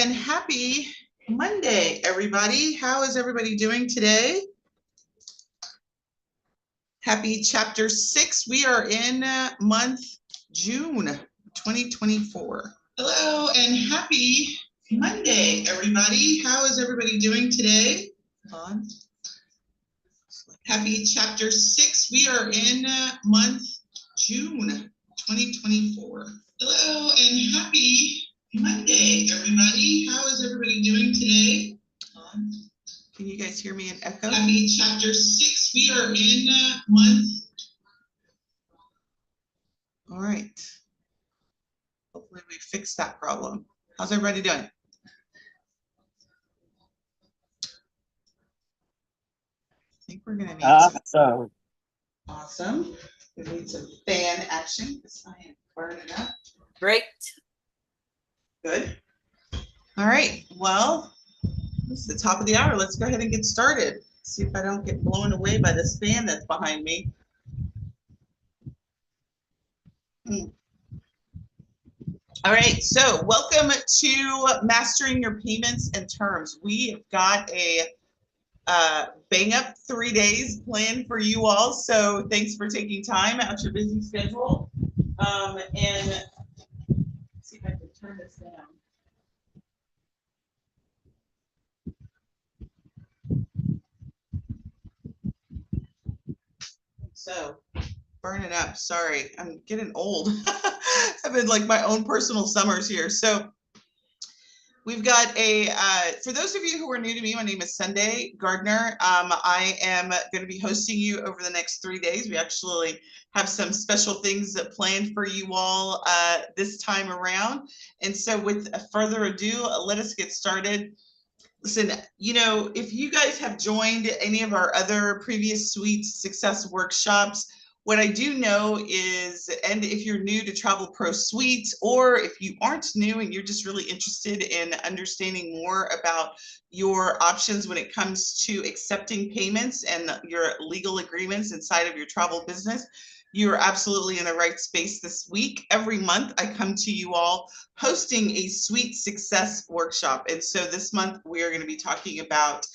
and happy Monday, everybody. How is everybody doing today? Happy chapter 6. We are in month June 2024. Hello and happy Monday, everybody. How is everybody doing today? On. Happy chapter 6. We are in month June 2024. Hello and happy Monday, everybody. How is everybody doing today? On. Can you guys hear me in echo? Happy chapter 6. We are in month. All right. Hopefully we fixed that problem. How's everybody doing? I think we're gonna need some. Awesome. We need some fan action because I am burning up. Great. Good. All right. Well, it's the top of the hour. Let's go ahead and get started. See if I don't get blown away by this fan that's behind me. All right, so welcome to Mastering Your Payments and Terms. We have got a bang up 3 days planned for you all. So thanks for taking time out your busy schedule. And let's see if I can turn this down. So burning up, sorry, I'm getting old. I've been like my own personal summers here. So we've got a, for those of you who are new to me, my name is Sundey Gardner. I am going to be hosting you over the next 3 days. We actually have some special things planned for you all this time around. And so with further ado, let us get started. Listen, you know, if you guys have joined any of our other previous Suite Success workshops, what I do know is, and if you're new to Travel Pro Suite, or if you aren't new and you're just really interested in understanding more about your options when it comes to accepting payments and your legal agreements inside of your travel business, you're absolutely in the right space this week. Every month I come to you all hosting a Suite Success workshop. And so this month we are going to be talking about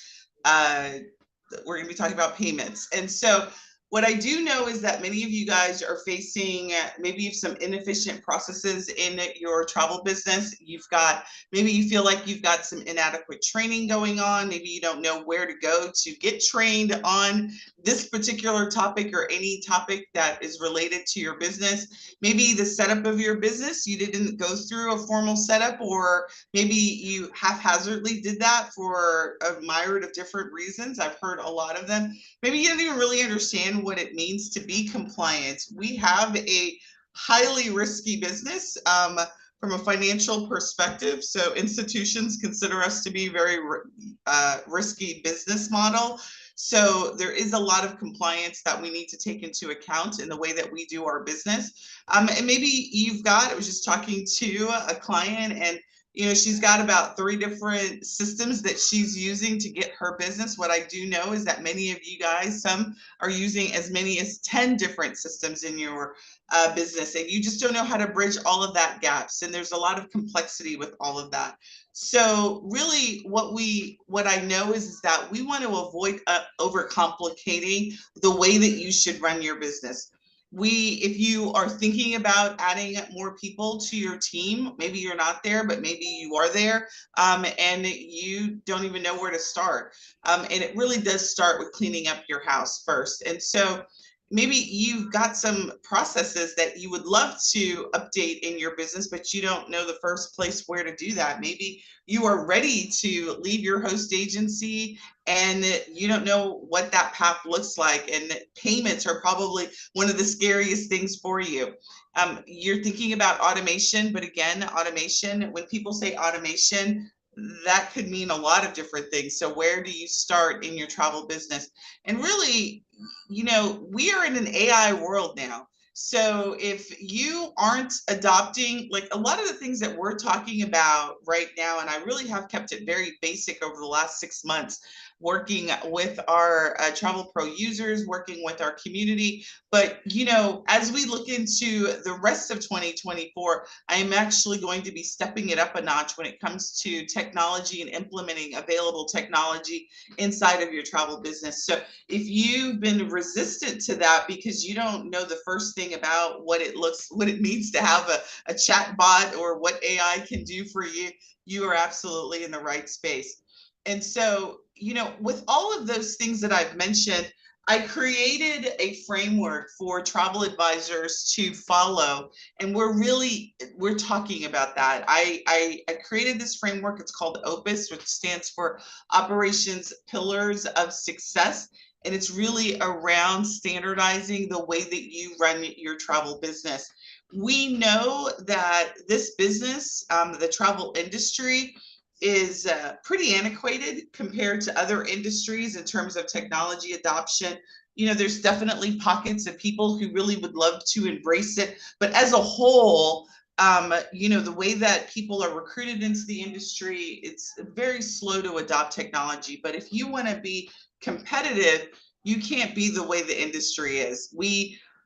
payments. And so what I do know is that many of you guys are facing maybe some inefficient processes in your travel business. Maybe you feel like you've got some inadequate training going on. Maybe you don't know where to go to get trained on this particular topic or any topic that is related to your business. Maybe the setup of your business, you didn't go through a formal setup, or maybe you haphazardly did that for a myriad of different reasons. I've heard a lot of them. Maybe you don't even really understand what it means to be compliant. We have a highly risky business from a financial perspective. So institutions consider us to be very risky business model. So there is a lot of compliance that we need to take into account in the way that we do our business. And maybe I was just talking to a client, and you know, she's got about 3 different systems that she's using to get her business. What I do know is that many of you guys, some are using as many as 10 different systems in your business, and you just don't know how to bridge all of that gaps. And there's a lot of complexity with all of that. So really what I know is that we want to avoid overcomplicating the way that you should run your business. If you are thinking about adding more people to your team, maybe you're not there, but maybe you are there, and you don't even know where to start. And it really does start with cleaning up your house first. And so maybe you've got some processes that you would love to update in your business, but you don't know the first place where to do that. Maybe you are ready to leave your host agency and you don't know what that path looks like. And payments are probably one of the scariest things for you. You're thinking about automation, but again, automation, when people say automation, that could mean a lot of different things. So where do you start in your travel business? And really, you know, we are in an AI world now. So if you aren't adopting, like a lot of the things that we're talking about right now, and I really have kept it very basic over the last 6 months, working with our Travel Pro users, working with our community. But, as we look into the rest of 2024, I am actually going to be stepping it up a notch when it comes to technology and implementing available technology inside of your travel business. So if you've been resistant to that because you don't know the first thing about what it means to have a chat bot or what AI can do for you, you are absolutely in the right space. And so, with all of those things that I've mentioned, I created a framework for travel advisors to follow. And we're talking about that. I created this framework. It's called OPUS, which stands for Operations Pillars of Success. And it's really around standardizing the way that you run your travel business. We know that this business, the travel industry, is pretty antiquated compared to other industries in terms of technology adoption. There's definitely pockets of people who really would love to embrace it, but as a whole, the way that people are recruited into the industry, it's very slow to adopt technology. But if you want to be competitive, you can't be the way the industry is.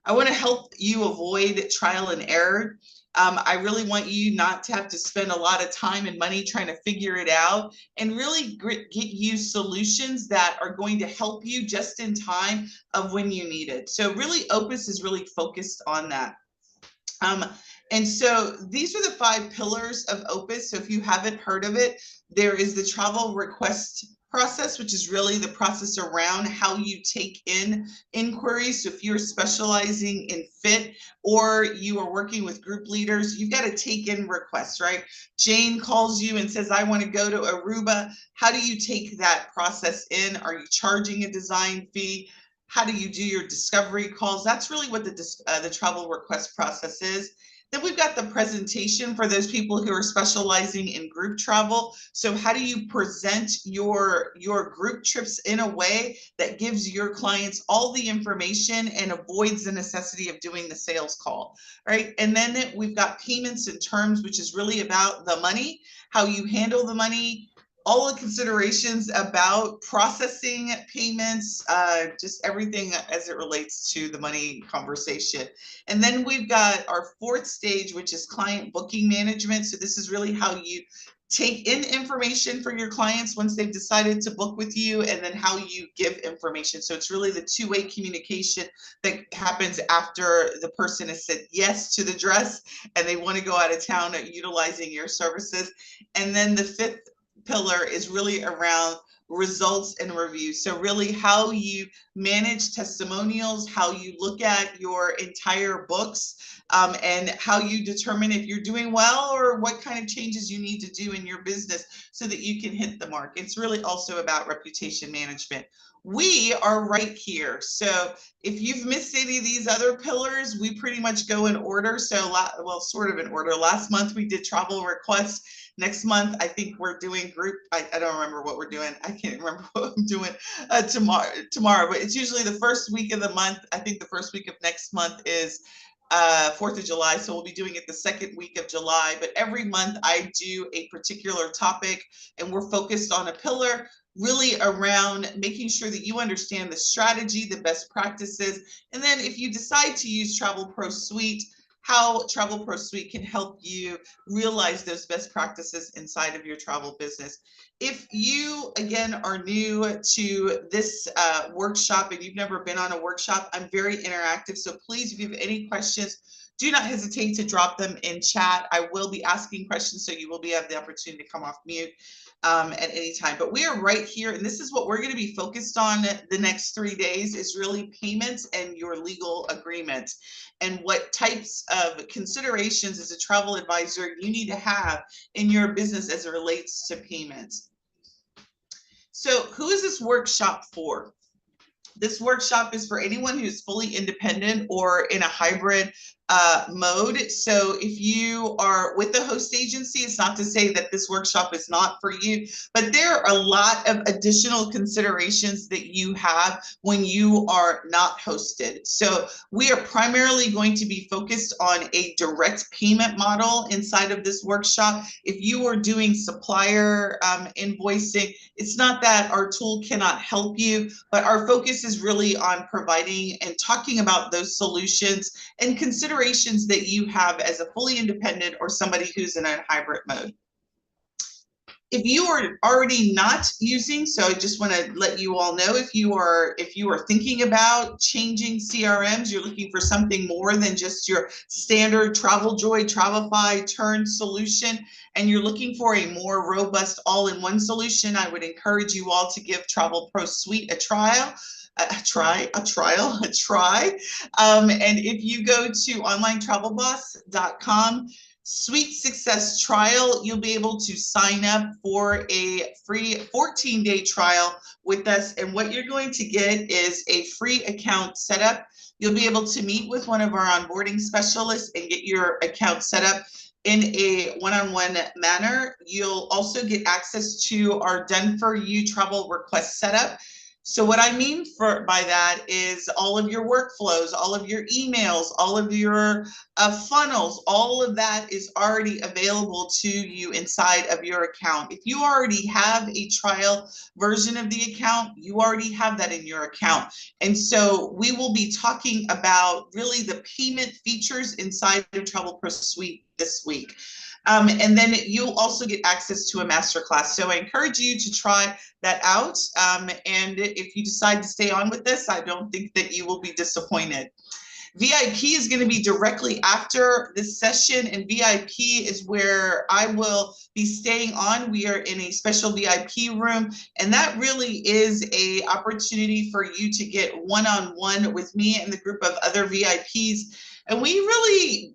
I want to help you avoid trial and error. I really want you not to have to spend a lot of time and money trying to figure it out, and really get you solutions that are going to help you just in time of when you need it. So really, Opus is really focused on that. And so these are the 5 pillars of Opus. So if you haven't heard of it, there is the travel request process, which is really the process around how you take in inquiries. So if you're specializing in fit or you are working with group leaders, you've got to take in requests, right? Jane calls you and says, I want to go to Aruba. How do you take that process in? Are you charging a design fee? How do you do your discovery calls? That's really what the travel request process is. Then we've got the presentation for those people who are specializing in group travel. So how do you present your group trips in a way that gives your clients all the information and avoids the necessity of doing the sales call, right? And then we've got payments and terms, which is really about the money, how you handle the money, all the considerations about processing payments, just everything as it relates to the money conversation. And then we've got our 4th stage, which is client booking management. So this is really how you take in information for your clients once they've decided to book with you, and then how you give information. So it's really the two-way communication that happens after the person has said yes to the dress and they want to go out of town utilizing your services. And then the 5th pillar is really around results and reviews. So really how you manage testimonials, how you look at your entire books, and how you determine if you're doing well or what kind of changes you need to do in your business so that you can hit the mark. It's really also about reputation management. We are right here. So if you've missed any of these other pillars, we pretty much go in order. So, sort of in order. Last month we did travel requests. Next month, I think we're doing group. I don't remember what we're doing. I can't remember what I'm doing tomorrow, but it's usually the first week of the month. I think the first week of next month is 4th of July. So we'll be doing it the second week of July. But every month I do a particular topic, and we're focused on a pillar, really around making sure that you understand the strategy, the best practices. And then if you decide to use Travel Pro Suite, how Travel Pro Suite can help you realize those best practices inside of your travel business. If you, again, are new to this workshop and you've never been on a workshop, I'm very interactive. So please, if you have any questions, do not hesitate to drop them in chat. I will be asking questions, so you will have the opportunity to come off mute at any time. But we are right here, and this is what we're going to be focused on the next 3 days, is really payments and your legal agreement, and what types of considerations as a travel advisor you need to have in your business as it relates to payments. So who is this workshop for? This workshop is for anyone who's fully independent or in a hybrid mode. So if you are with the host agency, it's not to say that this workshop is not for you, but there are a lot of additional considerations that you have when you are not hosted. So we are primarily going to be focused on a direct payment model inside of this workshop. If you are doing supplier invoicing, it's not that our tool cannot help you, but our focus is really on providing and talking about those solutions and considerations that you have as a fully independent or somebody who's in a hybrid mode. If you are already not using, so I just want to let you all know, if you are thinking about changing CRMs, you're looking for something more than just your standard TravelJoy, Travelify, Turn solution, and you're looking for a more robust all-in-one solution, I would encourage you all to give Travel Pro Suite a trial. And if you go to onlinetravelboss.com Suite Success Trial, you'll be able to sign up for a free 14-day trial with us. And what you're going to get is a free account setup. You'll be able to meet with one of our onboarding specialists and get your account set up in a one-on-one manner. You'll also get access to our done-for-you travel request setup. So what I mean by that is all of your workflows, all of your emails, all of your funnels, all of that is already available to you inside of your account. If you already have a trial version of the account, you already have that in your account. And so we will be talking about really the payment features inside of Travel Pro Suite this week. And then you'll also get access to a masterclass. So I encourage you to try that out. And if you decide to stay on with this, I don't think that you will be disappointed. VIP is going to be directly after this session, and VIP is where I will be staying on. We are in a special VIP room, and that really is an opportunity for you to get one-on-one with me and the group of other VIPs. And we really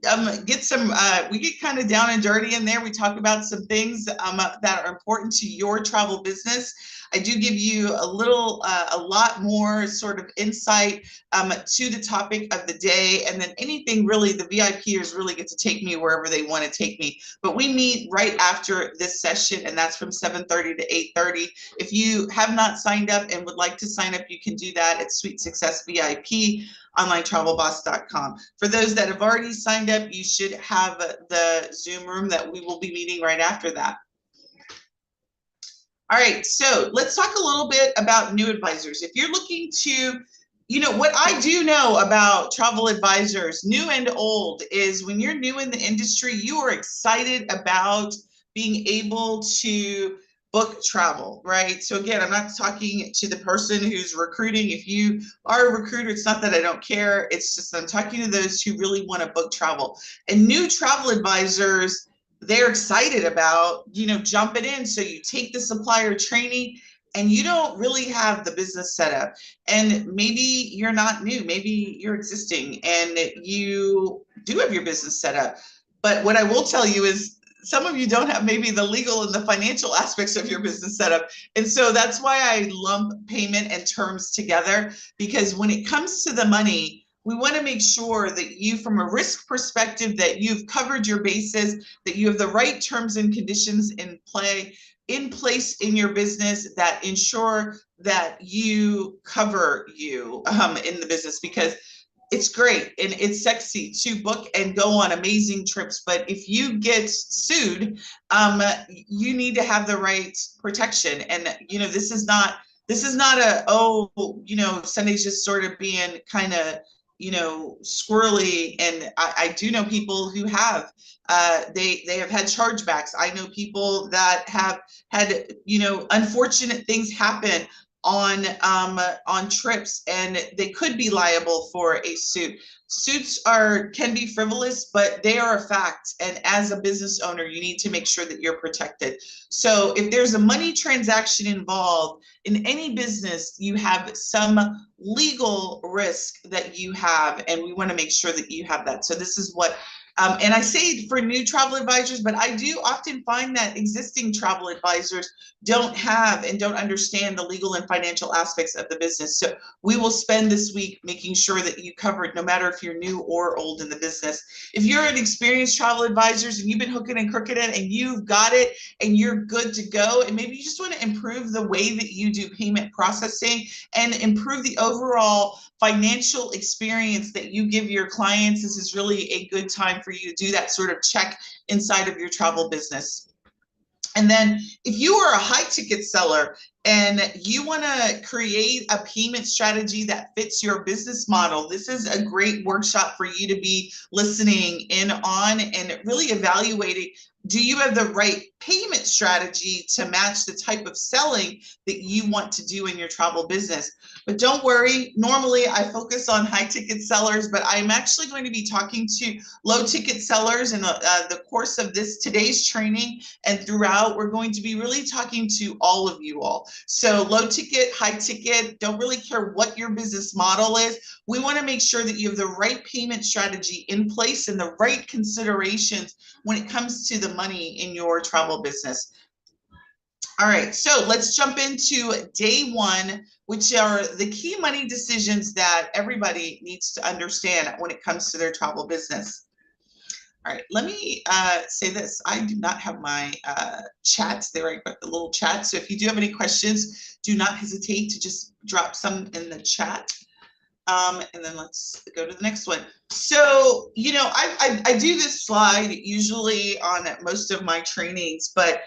we get kind of down and dirty in there. We talk about some things that are important to your travel business. I do give you a lot more sort of insight to the topic of the day. And then anything really, the VIPers really get to take me wherever they want to take me. But we meet right after this session, and that's from 7:30 to 8:30. If you have not signed up and would like to sign up, you can do that at Suite Success VIP, onlinetravelboss.com. For those that have already signed up, you should have the Zoom room that we will be meeting right after that. All right, so let's talk a little bit about new advisors. If you're looking to, what I do know about travel advisors, new and old, is when you're new in the industry, you are excited about being able to book travel, right? So again, I'm not talking to the person who's recruiting. If you are a recruiter, it's not that I don't care. It's just I'm talking to those who really want to book travel. And new travel advisors, they're excited about, jumping in. So you take the supplier training and you don't really have the business set up. And maybe you're not new, maybe you're existing and you do have your business set up. But what I will tell you is some of you don't have maybe the legal and the financial aspects of your business set up. And so that's why I lump payment and terms together, because when it comes to the money, we want to make sure that you, from a risk perspective, that you've covered your bases, that you have the right terms and conditions in place in your business that ensure that you cover you in the business, because it's great and it's sexy to book and go on amazing trips. But if you get sued, you need to have the right protection. And, this is not Sunday's just sort of being kind of, squirrely. And I do know people who have, they have had chargebacks. I know people that have had, unfortunate things happen on trips, and they could be liable for a suit. Suits can be frivolous, but they are a fact. And as a business owner, you need to make sure that you're protected. So if there's a money transaction involved in any business, you have some legal risk that you have, and we want to make sure that you have that. So this is what And I say for new travel advisors, but I do often find that existing travel advisors don't have and don't understand the legal and financial aspects of the business. So we will spend this week making sure that you cover it, no matter if you're new or old in the business. If you're an experienced travel advisors and you've been hooking and crooking it and you've got it and you're good to go, and maybe you just want to improve the way that you do payment processing and improve the overall financial experience that you give your clients, this is really a good time for you to do that sort of check inside of your travel business. And then if you are a high ticket seller and you want to create a payment strategy that fits your business model, this is a great workshop for you to be listening in on and really evaluating, do you have the right payment strategy to match the type of selling that you want to do in your travel business? But don't worry, normally I focus on high ticket sellers, but I'm actually going to be talking to low ticket sellers in the course of today's training, and throughout we're going to be really talking to all of you all. So low ticket, high ticket, don't really care what your business model is. We want to make sure that you have the right payment strategy in place and the right considerations when it comes to the money in your travel business. All right, so let's jump into day one, which are the key money decisions that everybody needs to understand when it comes to their travel business. All right, let me say this. I do not have my chat there. I've got the little chat. So if you do have any questions, do not hesitate to just drop some in the chat. And then let's go to the next one. So, you know, I do this slide usually on most of my trainings, but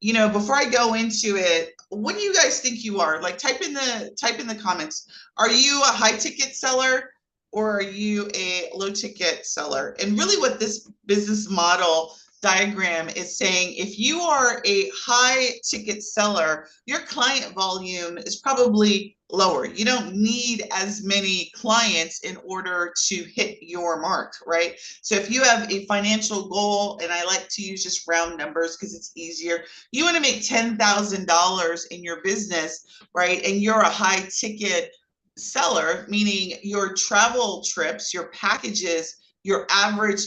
you know, before I go into it, what do you guys think you are? Like, type in the comments. Are you a high ticket seller or are you a low ticket seller? And really what this business model diagram is saying, if you are a high ticket seller, your client volume is probably lower. You don't need as many clients in order to hit your mark, right? So if you have a financial goal, and I like to use just round numbers because it's easier, you want to make $10,000 in your business, right? And you're a high ticket seller, meaning your travel trips, your packages, your average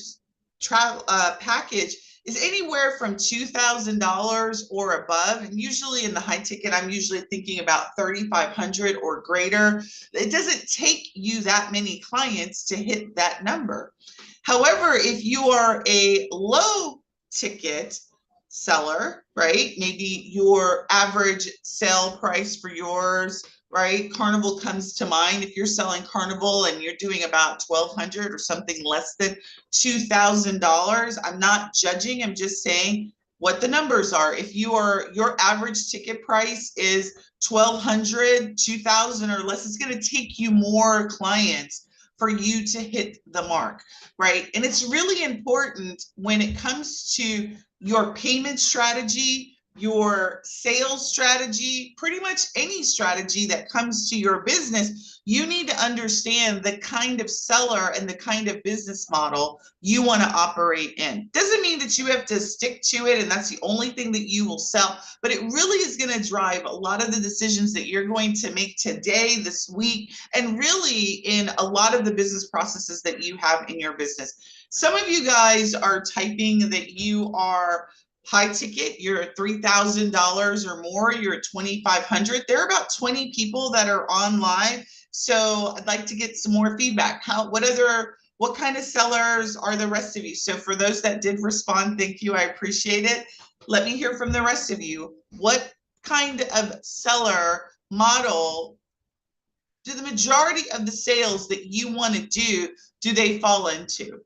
travel package is anywhere from $2,000 or above. And usually in the high ticket, I'm usually thinking about 3,500 or greater. It doesn't take you that many clients to hit that number. However, if you are a low ticket seller, right? Maybe your average sale price for yours, right? Carnival comes to mind. If you're selling Carnival and you're doing about $1,200 or something less than $2,000, I'm not judging. I'm just saying what the numbers are. If your average ticket price is $1,200, $2,000 or less, it's going to take you more clients for you to hit the mark, right? And it's really important when it comes to your payment strategy, your sales strategy, pretty much any strategy that comes to your business, you need to understand the kind of seller and the kind of business model you want to operate in. Doesn't mean that you have to stick to it and that's the only thing that you will sell, but it really is going to drive a lot of the decisions that you're going to make today, this week, and really in a lot of the business processes that you have in your business. Some of you guys are typing that you are high ticket, you're $3,000 or more, you're at 2,500. There are about 20 people that are on live. So I'd like to get some more feedback. What kind of sellers are the rest of you? So for those that did respond, thank you, I appreciate it. Let me hear from the rest of you. What kind of seller model do the majority of the sales that you want to do they fall into?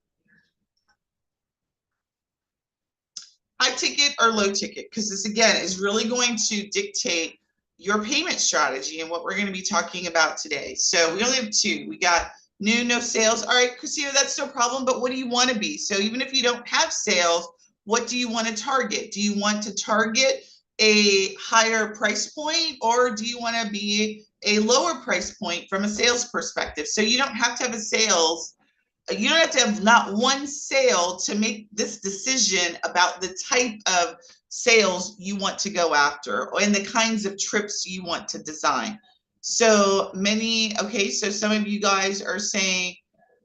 High ticket or low ticket? Because this, again, is really going to dictate your payment strategy and what we're going to be talking about today. So we only have two. We got new, no sales. All right, Christina, that's no problem, but what do you want to be? So even if you don't have sales, what do you want to target? Do you want to target a higher price point, or do you want to be a lower price point from a sales perspective? So you don't have to have you don't have to have not one sale to make this decision about the type of sales you want to go after and the kinds of trips you want to design. So some of you guys are saying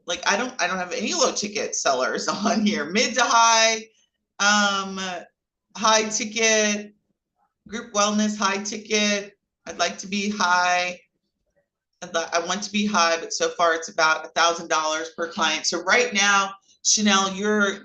like I don't have any low ticket sellers on here. Mid to high, um, high ticket, group wellness, high ticket. I'd like to be high. I want to be high, but so far it's about $1,000 per client. So right now, Chanel,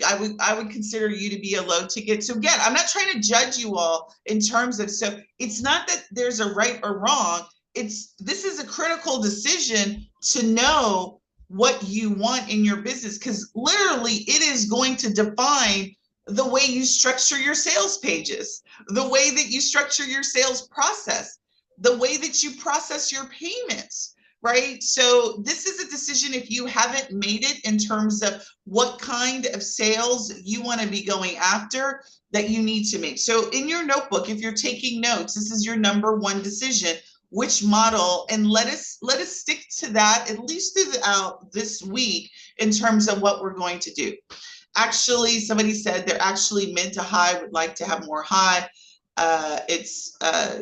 I would consider you to be a low ticket. So again, I'm not trying to judge you all in terms of, so it's not that there's a right or wrong. This is a critical decision to know what you want in your business, because literally it is going to define the way you structure your sales pages, the way that you structure your sales process, the way that you process your payments, right? So this is a decision, if you haven't made it, in terms of what kind of sales you want to be going after, that you need to make. So in your notebook, if you're taking notes, this is your number one decision: which model, and let us stick to that at least throughout this week in terms of what we're going to do. Actually, somebody said they're actually mid to high, would like to have more high. It's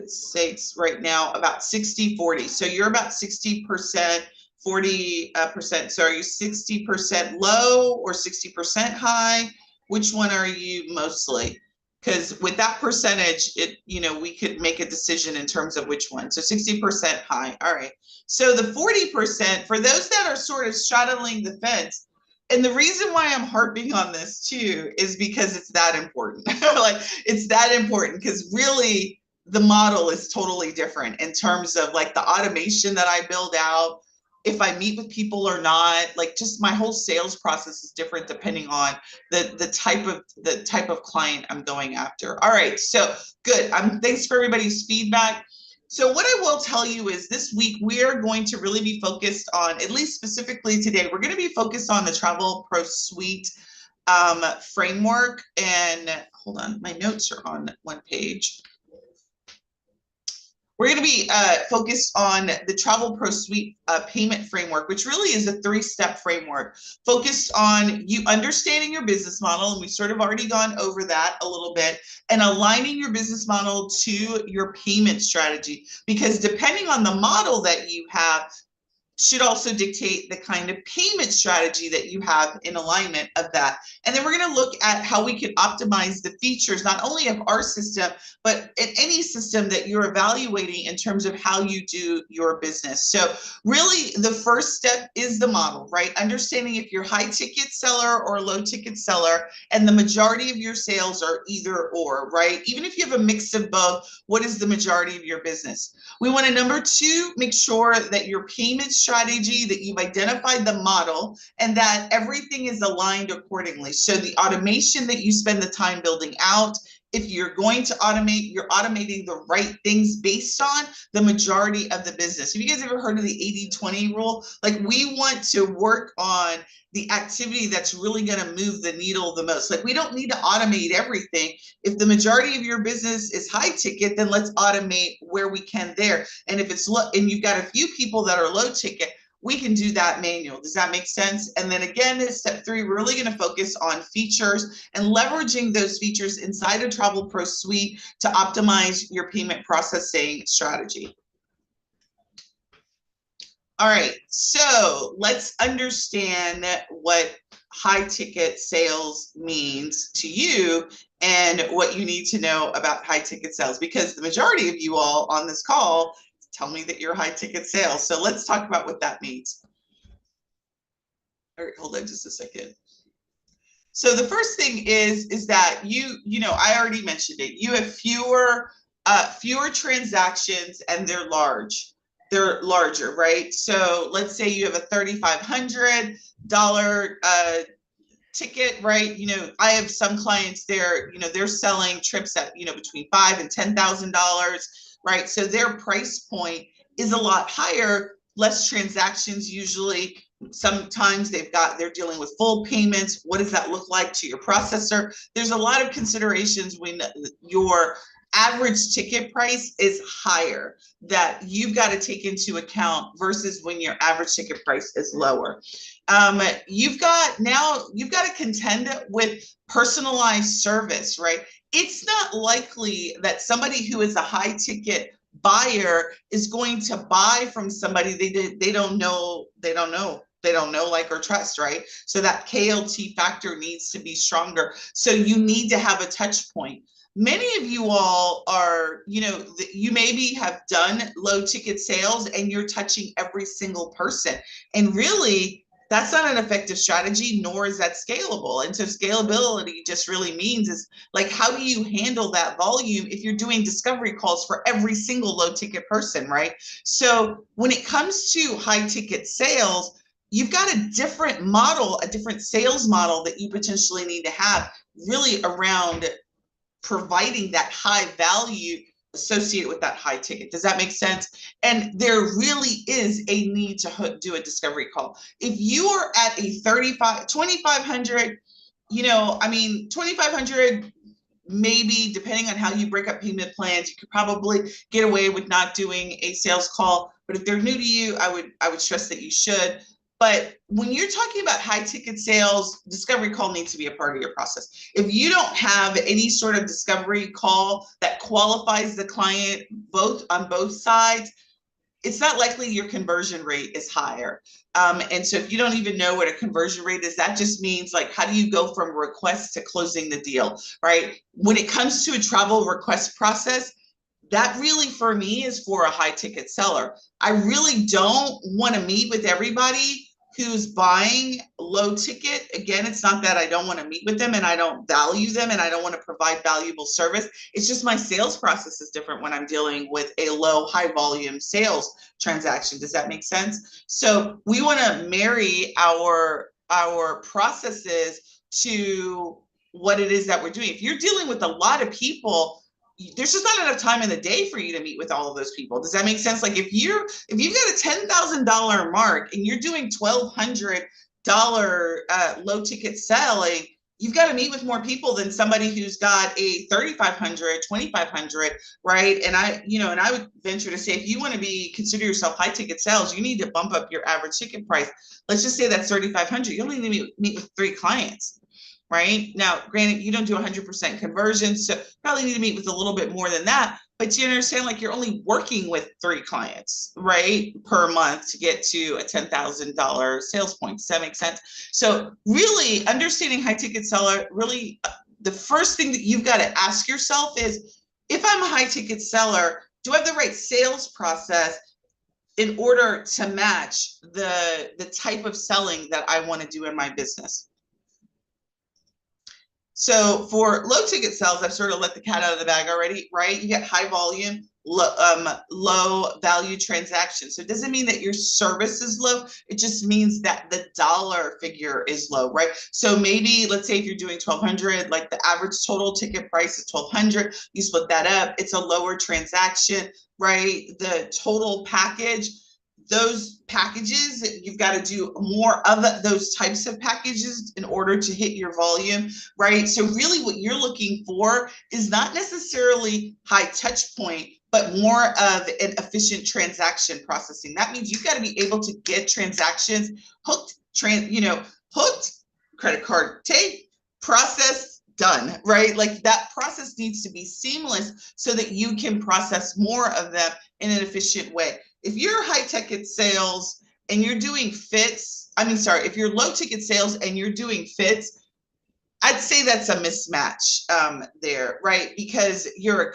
states right now about 60-40. So you're about 60%, 40%. So are you 60% low or 60% high? Which one are you mostly? Because with that percentage, we could make a decision in terms of which one. So 60% high. All right. So the 40%, for those that are sort of straddling the fence, and the reason why I'm harping on this too is because it's that important. Like, it's that important because really the model is totally different in terms of like the automation that I build out, if I meet with people or not, like just my whole sales process is different depending on the type of client I'm going after. All right, so good. Thanks for everybody's feedback. So what I will tell you is this week we are going to really be focused on, at least specifically today, we're going to be focused on the Travel Pro Suite framework. And hold on, my notes are on one page. We're going to be focused on the Travel Pro Suite payment framework, which really is a 3-step framework focused on you understanding your business model. And we've sort of already gone over that a little bit, and aligning your business model to your payment strategy, because depending on the model that you have, should also dictate the kind of payment strategy that you have in alignment of that. And then we're going to look at how we can optimize the features, not only of our system, but in any system that you're evaluating in terms of how you do your business. So really the first step is the model, right? Understanding if you're high ticket seller or low ticket seller, and the majority of your sales are either or, right? Even if you have a mix of both, what is the majority of your business? We want to, number 2, make sure that your payment strategy, that you've identified the model, and that everything is aligned accordingly. So the automation that you spend the time building out, if you're going to automate, you're automating the right things based on the majority of the business. Have you guys ever heard of the 80-20 rule? Like, we want to work on the activity that's really going to move the needle the most. Like, we don't need to automate everything. If the majority of your business is high ticket, then let's automate where we can there. And if it's low, and you've got a few people that are low ticket, we can do that manual. Does that make sense? And then again, in step 3, we're really going to focus on features and leveraging those features inside of Travel Pro Suite to optimize your payment processing strategy. All right, so let's understand what high ticket sales means to you and what you need to know about high ticket sales, because the majority of you all on this call tell me that you're high ticket sales. So let's talk about what that means. All right, hold on just a second. So the first thing is that I already mentioned it. You have fewer transactions, and they're larger, right? So let's say you have a $3,500 ticket, right? I have some clients there, they're selling trips at, between $5,000 and $10,000, right? So their price point is a lot higher, less transactions usually. Sometimes they're dealing with full payments. What does that look like to your processor? There's a lot of considerations when your average ticket price is higher that you've got to take into account versus when your average ticket price is lower. You've got to contend with personalized service, right? It's not likely that somebody who is a high ticket buyer is going to buy from somebody they don't know they don't know, like, or trust, right? So that KLT factor needs to be stronger. So you need to have a touch point. Many of you all are, you maybe have done low ticket sales and you're touching every single person. And really, that's not an effective strategy, nor is that scalable. And so scalability just really means is like, how do you handle that volume if you're doing discovery calls for every single low ticket person, right? So when it comes to high ticket sales, you've got a different model, a different sales model that you potentially need to have really around providing that high value associated with that high ticket. Does that make sense? And there really is a need to do a discovery call. If you are at a 2,500, 2,500, maybe depending on how you break up payment plans, you could probably get away with not doing a sales call. But if they're new to you, I would stress that you should. But when you're talking about high ticket sales, discovery call needs to be a part of your process. If you don't have any sort of discovery call that qualifies the client on both sides, it's not likely your conversion rate is higher. And so if you don't even know what a conversion rate is, that just means like, how do you go from request to closing the deal, right? When it comes to a travel request process, that really for me is for a high ticket seller. I really don't want to meet with everybody who's buying low ticket. Again, it's not that I don't want to meet with them and I don't value them and I don't want to provide valuable service. It's just my sales process is different when I'm dealing with a low, high volume sales transaction. Does that make sense? So we want to marry our processes to what it is that we're doing. If you're dealing with a lot of people, there's just not enough time in the day for you to meet with all of those people. Does that make sense? Like if you've got a $10,000 mark and you're doing $1,200 low ticket selling, you've got to meet with more people than somebody who's got a 3,500, 2,500, right? And I would venture to say, if you want to consider yourself high ticket sales, you need to bump up your average ticket price. Let's just say that's 3,500. You only need to meet with 3 clients. Right now, granted, you don't do 100% conversion, so probably need to meet with a little bit more than that. But you understand, like you're only working with 3 clients, right, per month to get to a $10,000 sales point. Does that make sense? So really understanding high ticket seller, really the first thing that you've got to ask yourself is, if I'm a high ticket seller, do I have the right sales process in order to match the type of selling that I want to do in my business? So for low ticket sales, I've sort of let the cat out of the bag already, right? You get high volume, low value transactions. So it doesn't mean that your service is low. It just means that the dollar figure is low, right? So maybe let's say if you're doing 1,200, like the average total ticket price is 1,200, you split that up, it's a lower transaction, right? The total package, those packages, you've got to do more of those types of packages in order to hit your volume, right? So really what you're looking for is not necessarily high touch point, but more of an efficient transaction processing. That means you've got to be able to get transactions hooked, credit card take, process, done, right? Like that process needs to be seamless so that you can process more of them in an efficient way. If you're high ticket sales and you're doing fits, if you're low ticket sales and you're doing fits, I'd say that's a mismatch there, right? Because you're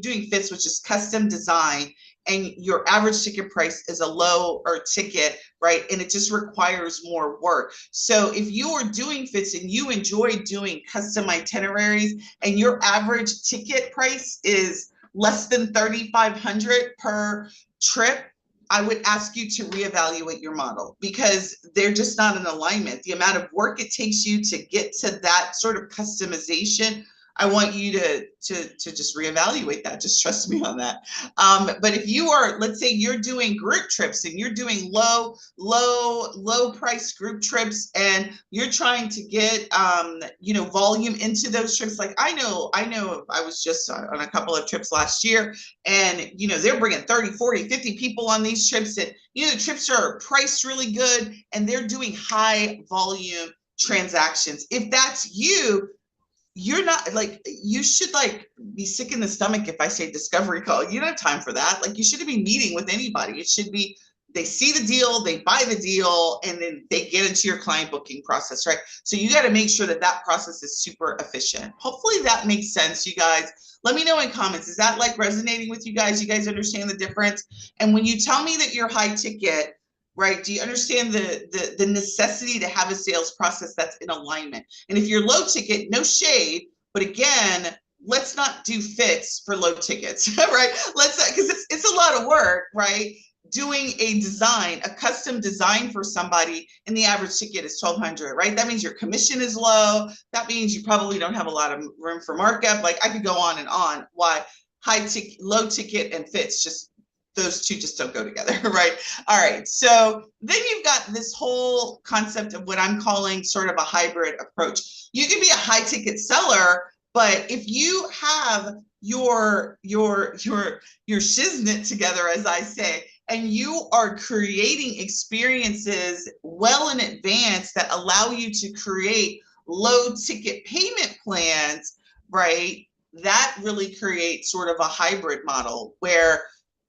doing fits, which is custom design, and your average ticket price is a lower ticket, right? And it just requires more work. So if you are doing fits and you enjoy doing custom itineraries and your average ticket price is less than 3,500 per trip, I would ask you to reevaluate your model because they're just not in alignment. The amount of work it takes you to get to that sort of customization, I want you to just reevaluate that. Just trust me on that. But if you are, let's say you're doing group trips and you're doing low price group trips and you're trying to get, volume into those trips. Like I know I was just on a couple of trips last year and, they're bringing 30, 40, 50 people on these trips and, the trips are priced really good and they're doing high volume transactions. If that's you, you're not you should be sick in the stomach if I say discovery call. You don't have time for that. You shouldn't be meeting with anybody. It should be they see the deal, they buy the deal, and then they get into your client booking process, right? So you got to make sure that that process is super efficient. Hopefully that makes sense, you guys. Let me know in comments. Is that like resonating with you guys? You guys understand the difference? And when you tell me that you're high ticket, right, do you understand the necessity to have a sales process that's in alignment? And if you're low ticket, no shade, but again, let's not do fits for low tickets, right? Let's, because it's a lot of work, right? Doing a design, a custom design for somebody, and the average ticket is 1,200, right? That means your commission is low. That means you probably don't have a lot of room for markup. Like I could go on and on. Why high ticket, low ticket, and fits, just those two just don't go together, right? All right. So then you've got this whole concept of what I'm calling sort of a hybrid approach. You can be a high ticket seller, but if you have your shiznit together, as I say, and you are creating experiences well in advance that allow you to create low ticket payment plans, right? That really creates sort of a hybrid model where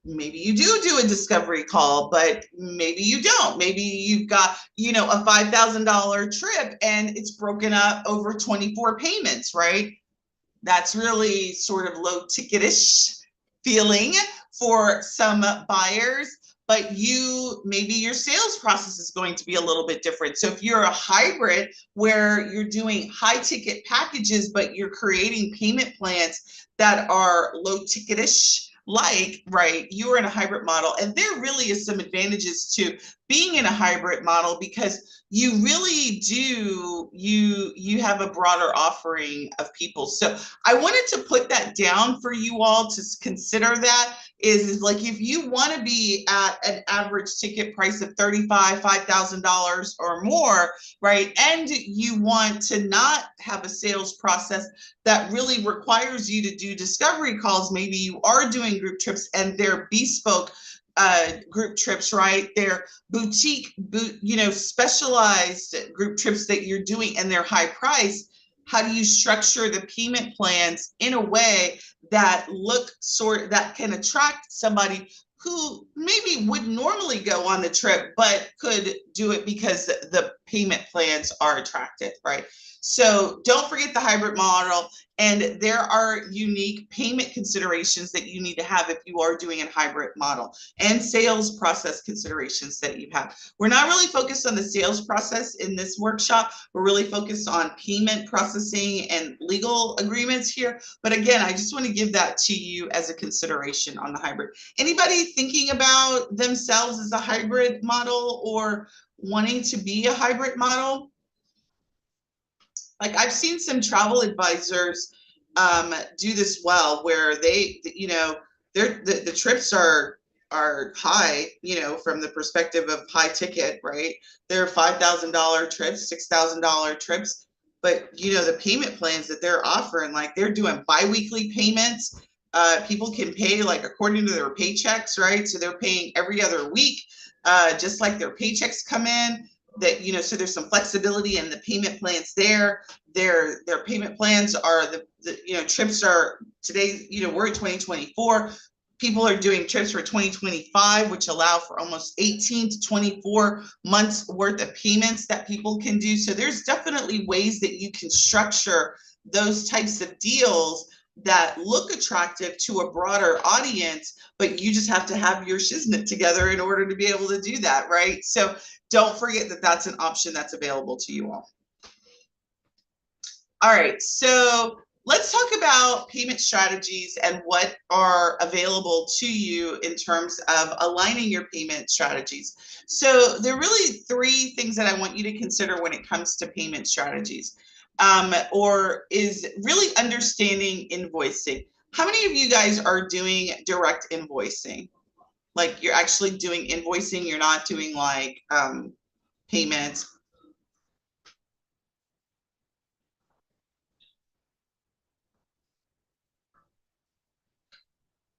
maybe you do a discovery call, but maybe you don't. Maybe you've got, you know, a $5,000 trip and it's broken up over 24 payments, right? That's really sort of low ticket-ish feeling for some buyers, but maybe your sales process is going to be a little bit different. So if you're a hybrid where you're doing high ticket packages, but you're creating payment plans that are low ticket-ish, like, right, you're in a hybrid model. And there really is some advantages to being in a hybrid model because you really do, you have a broader offering of people. So I wanted to put that down for you all to consider. That is like, if you want to be at an average ticket price of $5,000 or more, right, and you want to not have a sales process that really requires you to do discovery calls, maybe you are doing group trips and they're bespoke group trips, right? They're boutique, specialized group trips that you're doing, and they're high price. How do you structure the payment plans in a way that that can attract somebody who maybe would normally go on the trip, but could do it because the payment plans are attractive, right? So don't forget the hybrid model. And there are unique payment considerations that you need to have if you are doing a hybrid model, and sales process considerations that you have. We're not really focused on the sales process in this workshop. We're really focused on payment processing and legal agreements here. But again, I just want to give that to you as a consideration on the hybrid. Anybody thinking about themselves as a hybrid model or wanting to be a hybrid model? Like I've seen some travel advisors do this well, where they, the trips are high, from the perspective of high ticket, right? They're $5,000 trips, $6,000 trips, but the payment plans that they're offering, like they're doing biweekly payments. People can pay like according to their paychecks, right? So they're paying every other week, just like their paychecks come in. That so there's some flexibility in the payment plans there. Their payment plans are the trips are today, we're in 2024. People are doing trips for 2025, which allow for almost 18 to 24 months worth of payments that people can do. So there's definitely ways that you can structure those types of deals that look attractive to a broader audience, but you just have to have your shiznit together in order to be able to do that, right? So don't forget that that's an option that's available to you all. All right, so let's talk about payment strategies and what are available to you in terms of aligning your payment strategies. So there are really three things that I want you to consider when it comes to payment strategies, or is really understanding invoicing. How many of you guys are doing direct invoicing? Like you're actually doing invoicing, you're not doing like payments.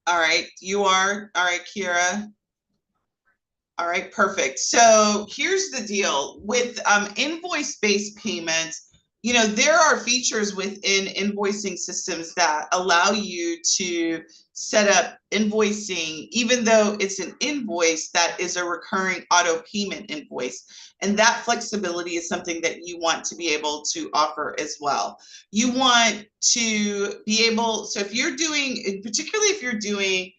All right, you are. All right, Kira. All right, perfect. So here's the deal with invoice-based payments. you know, there are features within invoicing systems that allow you to set up invoicing, even though it's an invoice that is a recurring auto payment invoice. And that flexibility is something that you want to be able to offer as well. You want to be able, so if you're doing, particularly if you're doing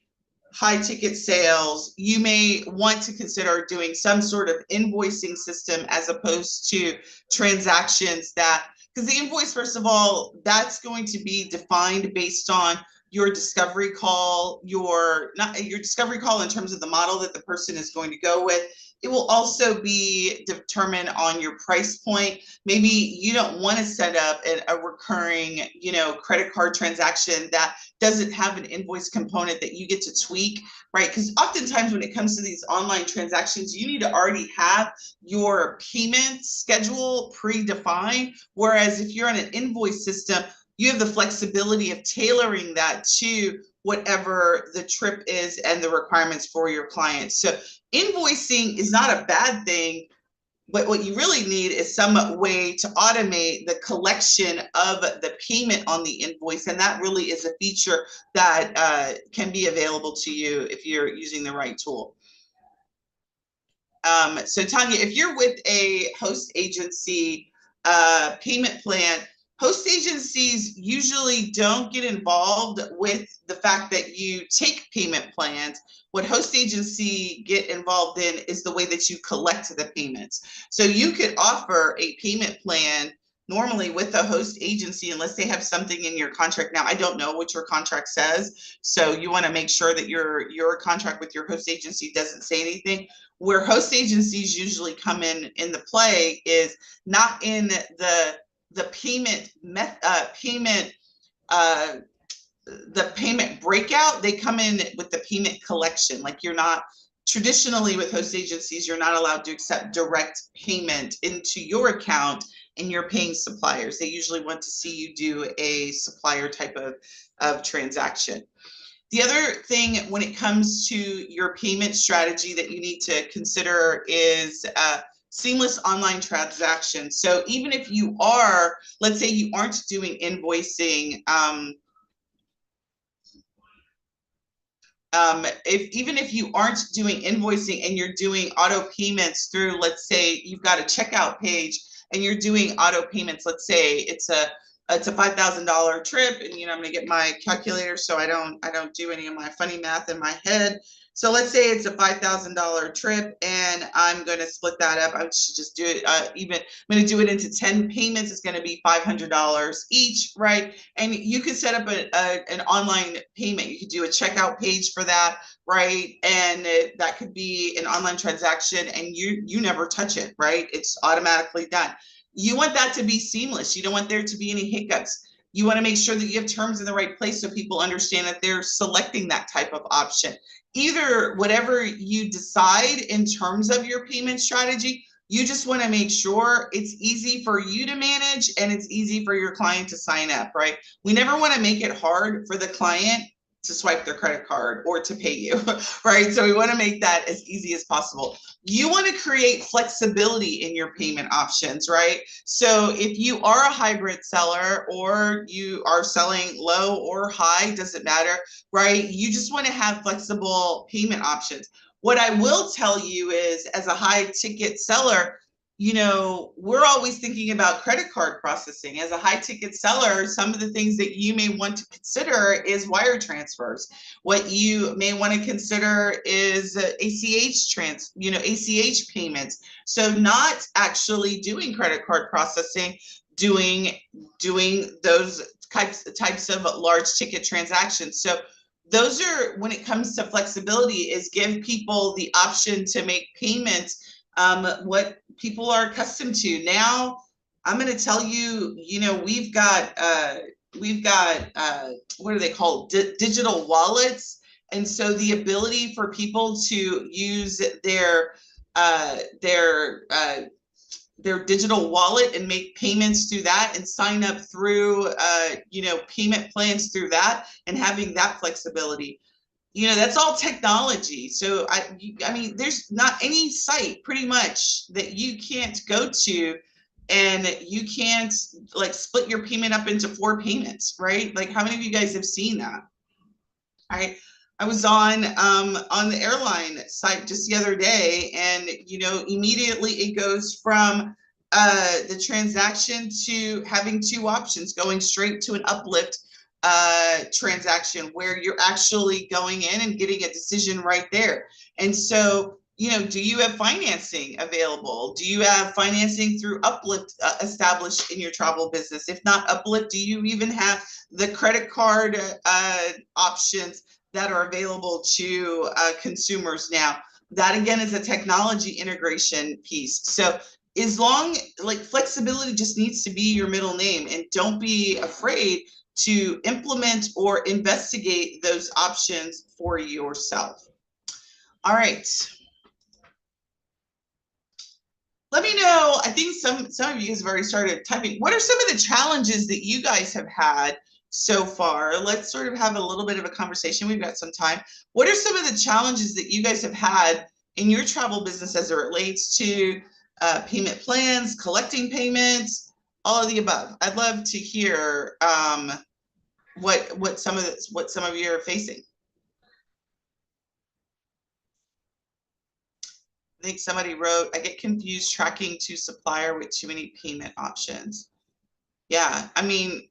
high ticket sales, you may want to consider doing some sort of invoicing system as opposed to transactions that, because the invoice, first of all, that's going to be defined based on your discovery call, your not your discovery call in terms of the model that the person is going to go with. It will also be determined on your price point. Maybe you don't want to set up a recurring, you know, credit card transaction that doesn't have an invoice component that you get to tweak, right? Because oftentimes when it comes to these online transactions, you need to already have your payment schedule predefined. Whereas if you're on an invoice system, you have the flexibility of tailoring that to whatever the trip is and the requirements for your clients. So invoicing is not a bad thing, but what you really need is some way to automate the collection of the payment on the invoice. And that really is a feature that can be available to you if you're using the right tool. So Tanya, if you're with a host agency payment plan, host agencies usually don't get involved with the fact that you take payment plans. What host agency get involved in is the way that you collect the payments. So you could offer a payment plan normally with a host agency unless they have something in your contract. Now, I don't know what your contract says, so you want to make sure that your contract with your host agency doesn't say anything. Where host agencies usually come in the play is not in the payment breakout. They come in with the payment collection. Like, you're not traditionally with host agencies, you're not allowed to accept direct payment into your account and you're paying suppliers. They usually want to see you do a supplier type of transaction. The other thing when it comes to your payment strategy that you need to consider is seamless online transactions. So even if you are, let's say you aren't doing invoicing, even if you aren't doing invoicing and you're doing auto payments through, let's say you've got a checkout page and you're doing auto payments, let's say it's a $5,000 trip, and I'm going to get my calculator so I don't do any of my funny math in my head. So let's say it's a $5,000 trip and I'm going to split that up. I should just do it I'm going to do it into 10 payments. It's going to be $500 each, right? And you could set up an online payment. You could do a checkout page for that, right? And that could be an online transaction and you never touch it, right? It's automatically done. You want that to be seamless. You don't want there to be any hiccups. You want to make sure that you have terms in the right place so people understand that they're selecting that type of option. Either whatever you decide in terms of your payment strategy, you just want to make sure it's easy for you to manage and it's easy for your client to sign up, right? We never want to make it hard for the client to swipe their credit card or to pay you, right? So we want to make that as easy as possible. You want to create flexibility in your payment options, right? So if you are a hybrid seller or you are selling low or high, doesn't matter, right? You just want to have flexible payment options. What I will tell you is, as a high ticket seller, we're always thinking about credit card processing. As a high ticket seller, some of the things that you may want to consider is wire transfers. What you may want to consider is ACH payments. So not actually doing credit card processing, doing those types of large ticket transactions. So those are, when it comes to flexibility, is give people the option to make payments what people are accustomed to. Now, I'm going to tell you, we've got what are they called? Digital wallets. And so the ability for people to use their digital wallet and make payments through that and sign up through, payment plans through that, and having that flexibility. That's all technology. So I mean, there's not any site pretty much that you can't go to and you can't like split your payment up into 4 payments, right? Like how many of you guys have seen that? I was on the airline site just the other day, and immediately it goes from the transaction to having 2 options, going straight to an uplift transaction where you're actually going in and getting a decision right there. And so, do you have financing available? Do you have financing through Uplift established in your travel business? If not Uplift, do you even have the credit card options that are available to consumers now? That again is a technology integration piece. So as long, like, flexibility just needs to be your middle name, and don't be afraid to implement or investigate those options for yourself. All right. Let me know. I think some of you guys have already started typing. What are some of the challenges that you guys have had so far? Let's sort of have a little bit of a conversation. We've got some time. What are some of the challenges that you guys have had in your travel business as it relates to payment plans, collecting payments, all of the above? I'd love to hear what some of you are facing. I think somebody wrote, I get confused tracking to supplier with too many payment options. Yeah, I mean,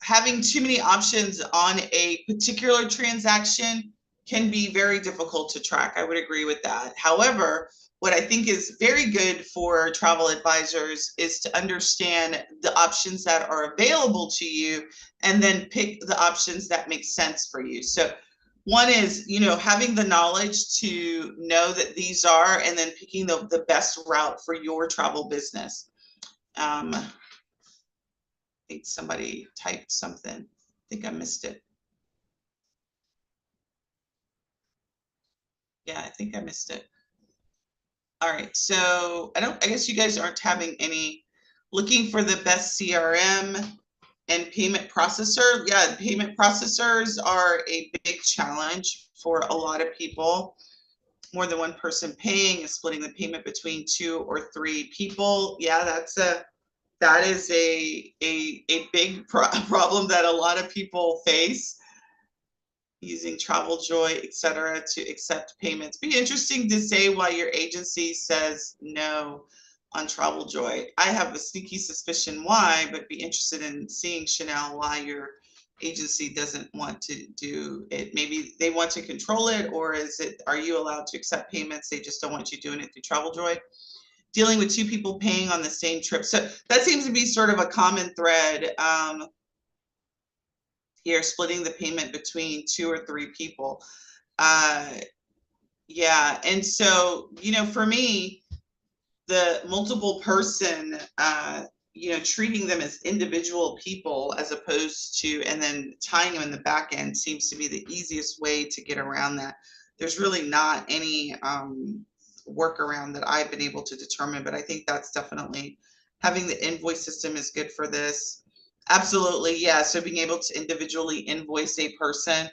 having too many options on a particular transaction can be very difficult to track. I would agree with that. However, what I think is very good for travel advisors is to understand the options that are available to you and then pick the options that make sense for you. So one is, having the knowledge to know that these are, and then picking the best route for your travel business. I think somebody typed something. I think I missed it. Yeah, I think I missed it. All right, so I guess you guys aren't having any, looking for the best CRM and payment processor. Yeah, payment processors are a big challenge for a lot of people. More than one person paying and splitting the payment between 2 or 3 people. Yeah, that is a big problem that a lot of people face. Using TravelJoy, etc., to accept payments. Be interesting to say why your agency says no on TravelJoy. I have a sneaky suspicion why, but be interested in seeing, Chanel, why your agency doesn't want to do it. Maybe they want to control it, or are you allowed to accept payments? They just don't want you doing it through TravelJoy. Dealing with 2 people paying on the same trip. So that seems to be sort of a common thread. Here, splitting the payment between 2 or 3 people. Yeah, and so, for me, the multiple person, treating them as individual people as opposed to, and then tying them in the back end seems to be the easiest way to get around that. There's really not any workaround that I've been able to determine, but I think that's definitely, having the invoice system is good for this. Absolutely, yeah. So being able to individually invoice a person,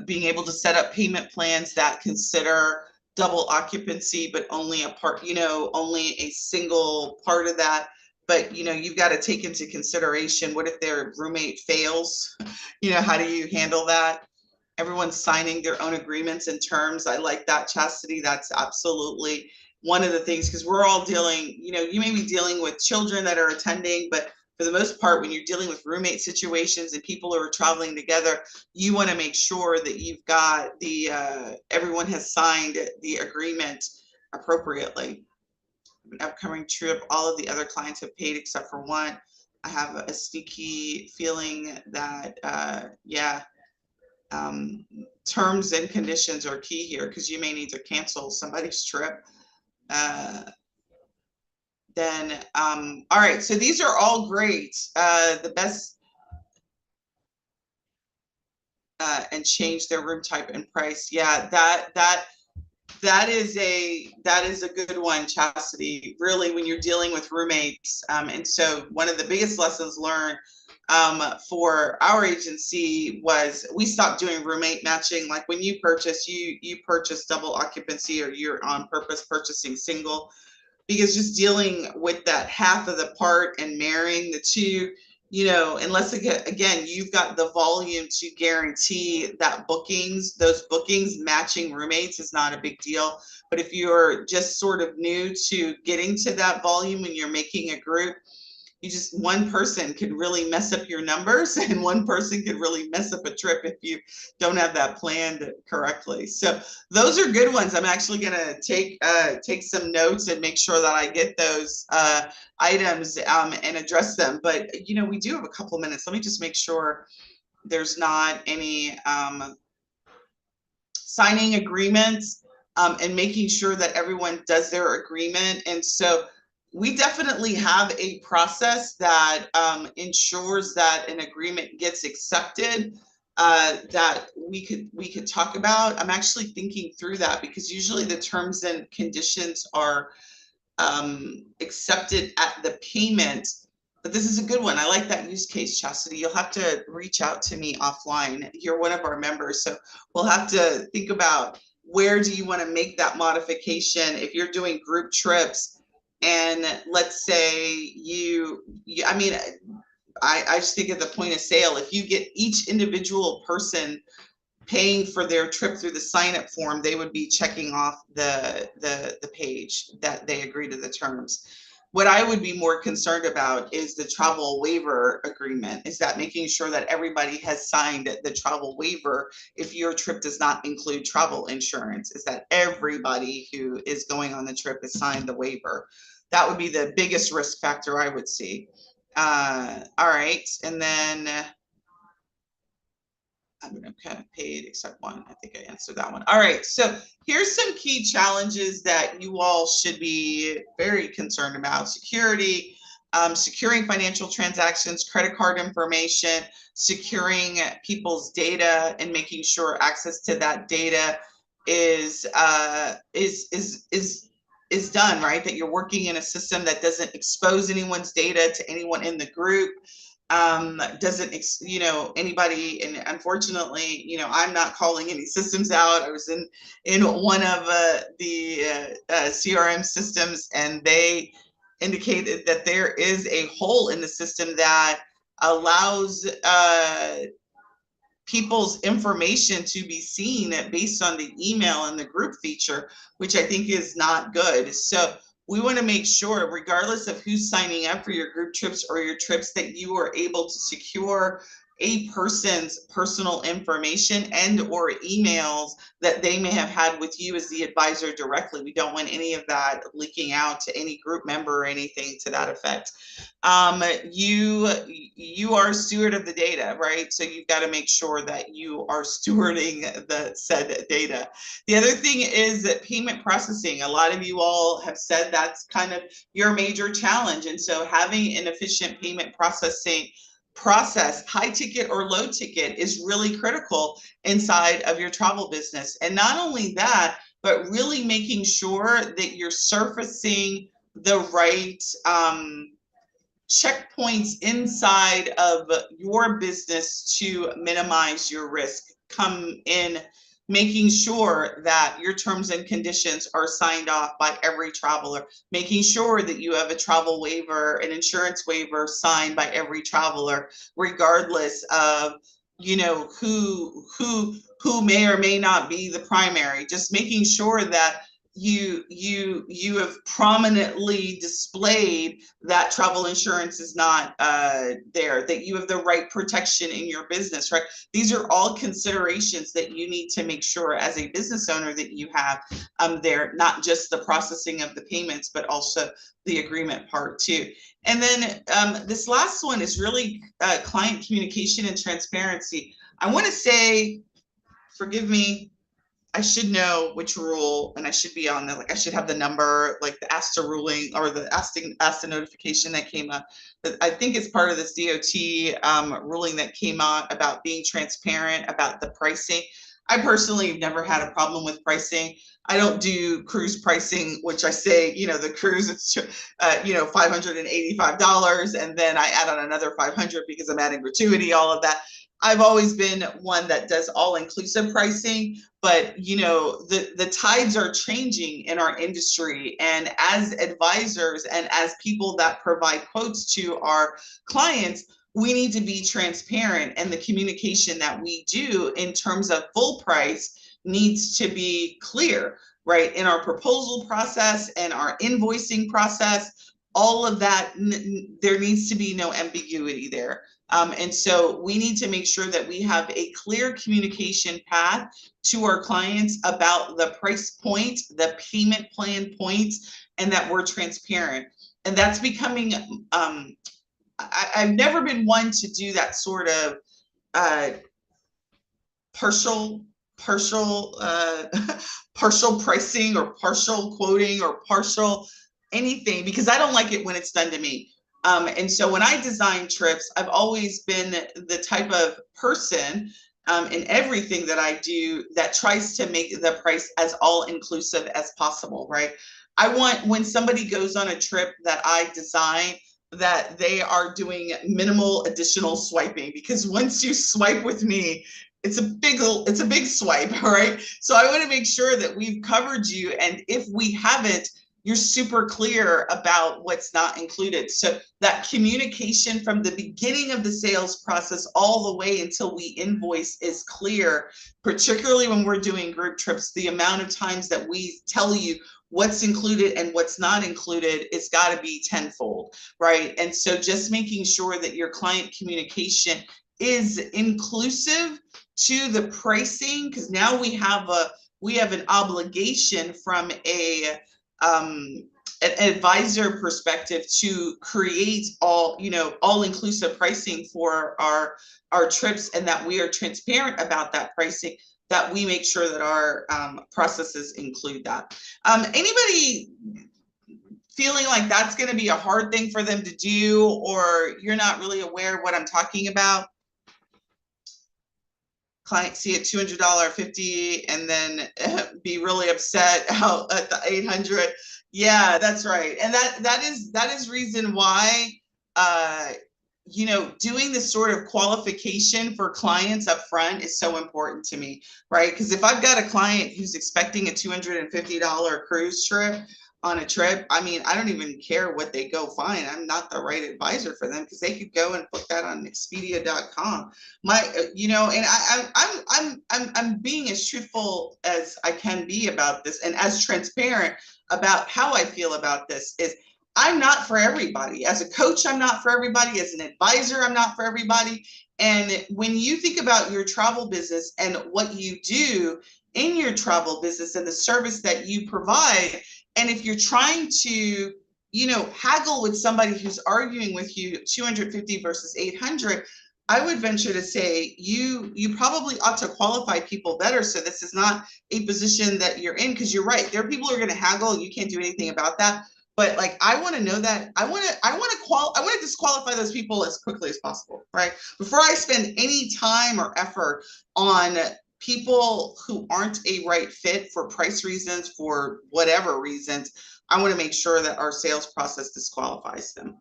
being able to set up payment plans that consider double occupancy, but only a part, only a single part of that. But, you've got to take into consideration, what if their roommate fails? How do you handle that? Everyone's signing their own agreements and terms. I like that, Chastity. That's absolutely one of the things, because we're all dealing, you may be dealing with children that are attending, but for the most part, when you're dealing with roommate situations and people who are traveling together, you want to make sure that you've got everyone has signed the agreement appropriately. An upcoming trip, all of the other clients have paid except for one. I have a sneaky feeling that, terms and conditions are key here, because you may need to cancel somebody's trip. Then, all right, so these are all great. The best, and change their room type and price. Yeah, that is a good one, Chastity. Really, when you're dealing with roommates, and so one of the biggest lessons learned for our agency was we stopped doing roommate matching. Like when you purchase, you purchase double occupancy, or you're on purpose purchasing single. because just dealing with that half of the part and marrying the two, unless again, you've got the volume to guarantee that those bookings matching roommates is not a big deal. But if you're just sort of new to getting to that volume and you're making a group, one person could really mess up your numbers, and one person could really mess up a trip if you don't have that planned correctly. So those are good ones. I'm actually going to take some notes and make sure that I get those items and address them. But we do have a couple minutes. Let me just make sure there's not any signing agreements and making sure that everyone does their agreement. And so we definitely have a process that ensures that an agreement gets accepted that we could talk about. I'm actually thinking through that because usually the terms and conditions are accepted at the payment. But this is a good one. I like that use case, Chastity. You'll have to reach out to me offline. You're one of our members, so we'll have to think about where do you want to make that modification if you're doing group trips. And let's say I just think at the point of sale, if you get each individual person paying for their trip through the sign-up form, they would be checking off the page that they agree to the terms. What I would be more concerned about is the travel waiver agreement. Is that making sure that everybody has signed the travel waiver if your trip does not include travel insurance? Is that everybody who is going on the trip has signed the waiver? That would be the biggest risk factor I would see. All right, and then I'm going to kind of paid except one. I think I answered that one. All right. So here's some key challenges that you all should be very concerned about. Security, securing financial transactions, credit card information, securing people's data, and making sure access to that data is done, right? That you're working in a system that doesn't expose anyone's data to anyone in the group. Doesn't anybody, and unfortunately I'm not calling any systems out. I was in one of the CRM systems, and they indicated that there is a hole in the system that allows people's information to be seen based on the email and the group feature, which I think is not good. So we want to make sure, regardless of who's signing up for your group trips or your trips, that you are able to secure a person's personal information and or emails that they may have had with you as the advisor directly. We don't want any of that leaking out to any group member or anything to that effect. You are a steward of the data, right? So you've got to make sure that you are stewarding the said data. The other thing is that payment processing. A lot of you all have said that's kind of your major challenge. And so having an efficient payment process, high ticket or low ticket, is really critical inside of your travel business. And not only that, but really making sure that you're surfacing the right checkpoints inside of your business to minimize your risk. Come in making sure that your terms and conditions are signed off by every traveler, making sure that you have a travel waiver, an insurance waiver signed by every traveler, regardless of who may or may not be the primary. Just making sure that you have prominently displayed that travel insurance is not there, that you have the right protection in your business, right? These are all considerations that you need to make sure as a business owner that you have there, not just the processing of the payments, but also the agreement part too. And then this last one is really client communication and transparency. I want to say, forgive me, I should know which rule, and I should be on the, I should have the number, like the ASTA ruling or the ASTA notification that came up. But I think it's part of this DOT ruling that came out about being transparent about the pricing. I personally have never had a problem with pricing. I don't do cruise pricing, which I say, the cruise, it's, $585, and then I add on another $500 because I'm adding gratuity, all of that. I've always been one that does all-inclusive pricing, but the tides are changing in our industry, and as advisors and as people that provide quotes to our clients, we need to be transparent, and the communication that we do in terms of full price needs to be clear, right? In our proposal process and our invoicing process, all of that, there needs to be no ambiguity there. And so we need to make sure that we have a clear communication path to our clients about the price point, the payment plan points, and that we're transparent. And that's becoming, I've never been one to do that sort of uh, partial partial pricing or partial quoting or partial anything, because I don't like it when it's done to me. And so when I design trips, I've always been the type of person in everything that I do that tries to make the price as all inclusive as possible, right? I want, when somebody goes on a trip that I design, that they are doing minimal additional swiping, because once you swipe with me, it's a big swipe, right? So I want to make sure that we've covered you, and if we haven't, you're super clear about what's not included. So that communication from the beginning of the sales process all the way until we invoice is clear, particularly when we're doing group trips. The amount of times that we tell you what's included and what's not included, it's got to be tenfold, right? And so just making sure that your client communication is inclusive to the pricing, because now we have an obligation from an advisor perspective to create all inclusive pricing for our trips, and that we are transparent about that pricing, that we make sure that our processes include that. Anybody feeling like that's going to be a hard thing for them to do, or you're not really aware of what I'm talking about? Client see a $200 50 and then be really upset out at the 800. Yeah, that's right. And that is reason why doing this sort of qualification for clients up front is so important to me, right? Because if I've got a client who's expecting a $250 cruise trip on a trip, I mean, I don't even care what they go find. I'm not the right advisor for them, because they could go and put that on Expedia.com. And I'm being as truthful as I can be about this, and as transparent about how I feel about this. Is I'm not for everybody. As a coach, I'm not for everybody. As an advisor, I'm not for everybody. And when you think about your travel business and what you do in your travel business and the service that you provide, and if you're trying to, haggle with somebody who's arguing with you 250 versus 800, I would venture to say you probably ought to qualify people better. So this is not a position that you're in, because you're right. There are people who are going to haggle. You can't do anything about that. But like, I want to know that I want to disqualify those people as quickly as possible, right? Before I spend any time or effort on people who aren't a right fit for price reasons, for whatever reasons, I want to make sure that our sales process disqualifies them.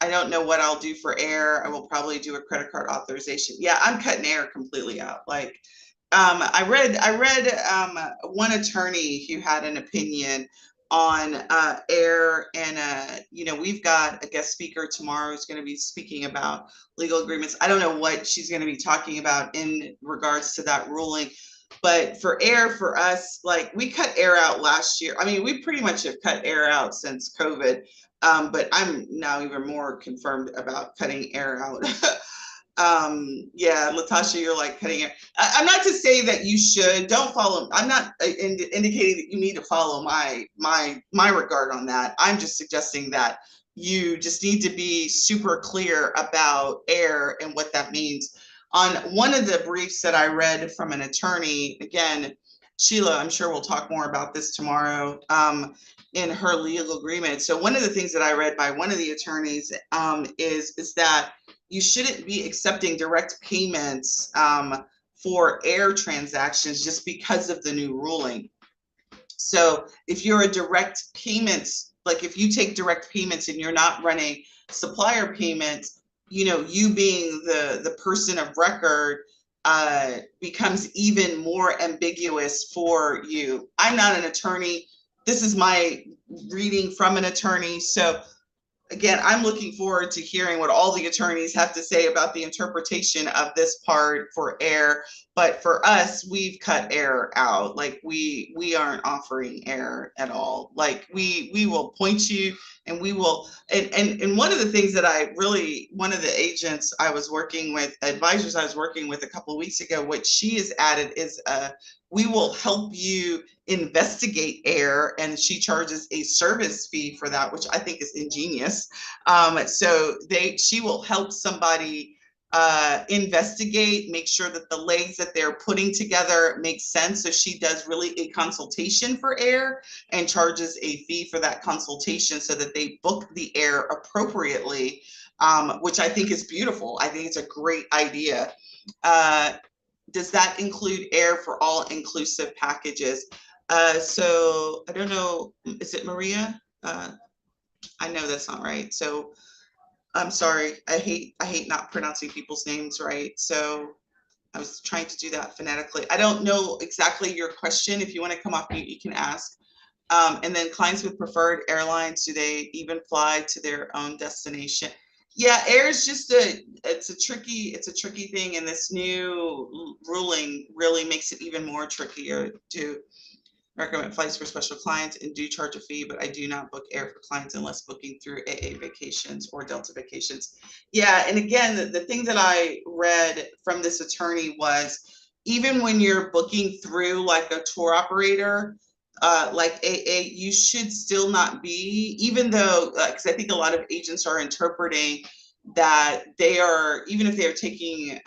I don't know what I'll do for air. I will probably do a credit card authorization. Yeah, I'm cutting air completely out. Like, I read one attorney who had an opinion on air, and we've got a guest speaker tomorrow who's going to be speaking about legal agreements. I don't know what she's going to be talking about in regards to that ruling, but for air, for us, like, we cut air out last year. I mean, we pretty much have cut air out since COVID, but I'm now even more confirmed about cutting air out. Yeah, Latasha, you're like cutting it. I'm not to say that you don't follow. I'm not indicating that you need to follow my regard on that. I'm just suggesting that you just need to be super clear about air and what that means. On one of the briefs that I read from an attorney, again, Sheila, I'm sure we'll talk more about this tomorrow, in her legal agreement. So one of the things that I read by one of the attorneys is that you shouldn't be accepting direct payments for air transactions just because of the new ruling. So if you're a direct payments like if you take direct payments and you're not running supplier payments, you being the person of record becomes even more ambiguous for you. I'm not an attorney. This is my reading from an attorney. So again, I'm looking forward to hearing what all the attorneys have to say about the interpretation of this part for air. But for us, we've cut air out. Like we aren't offering air at all. Like we will point you, and we will. And one of the things that one of the agents I was working with, advisors I was working with a couple of weeks ago, what she has added is we will help you investigate air, and she charges a service fee for that, which I think is ingenious. So she will help somebody investigate, make sure that the legs that they're putting together make sense. So she does really a consultation for air and charges a fee for that consultation so that they book the air appropriately, which I think is beautiful. I think it's a great idea. Does that include air for all inclusive packages? So I don't know, is it Maria? I know that's not right. So I'm sorry. I hate not pronouncing people's names right. So I was trying to do that phonetically. I don't know exactly your question. If you want to come off mute, you can ask. And then clients with preferred airlines, do they even fly to their own destination? Yeah, air is just it's a tricky thing, and this new ruling really makes it even more trickier to recommend flights for special clients and do charge a fee, but I do not book air for clients unless booking through AA Vacations or Delta Vacations. Yeah, and again, the thing that I read from this attorney was even when you're booking through like a tour operator, like AA, you should still not be, even though, because I think a lot of agents are interpreting that they are, even if they're taking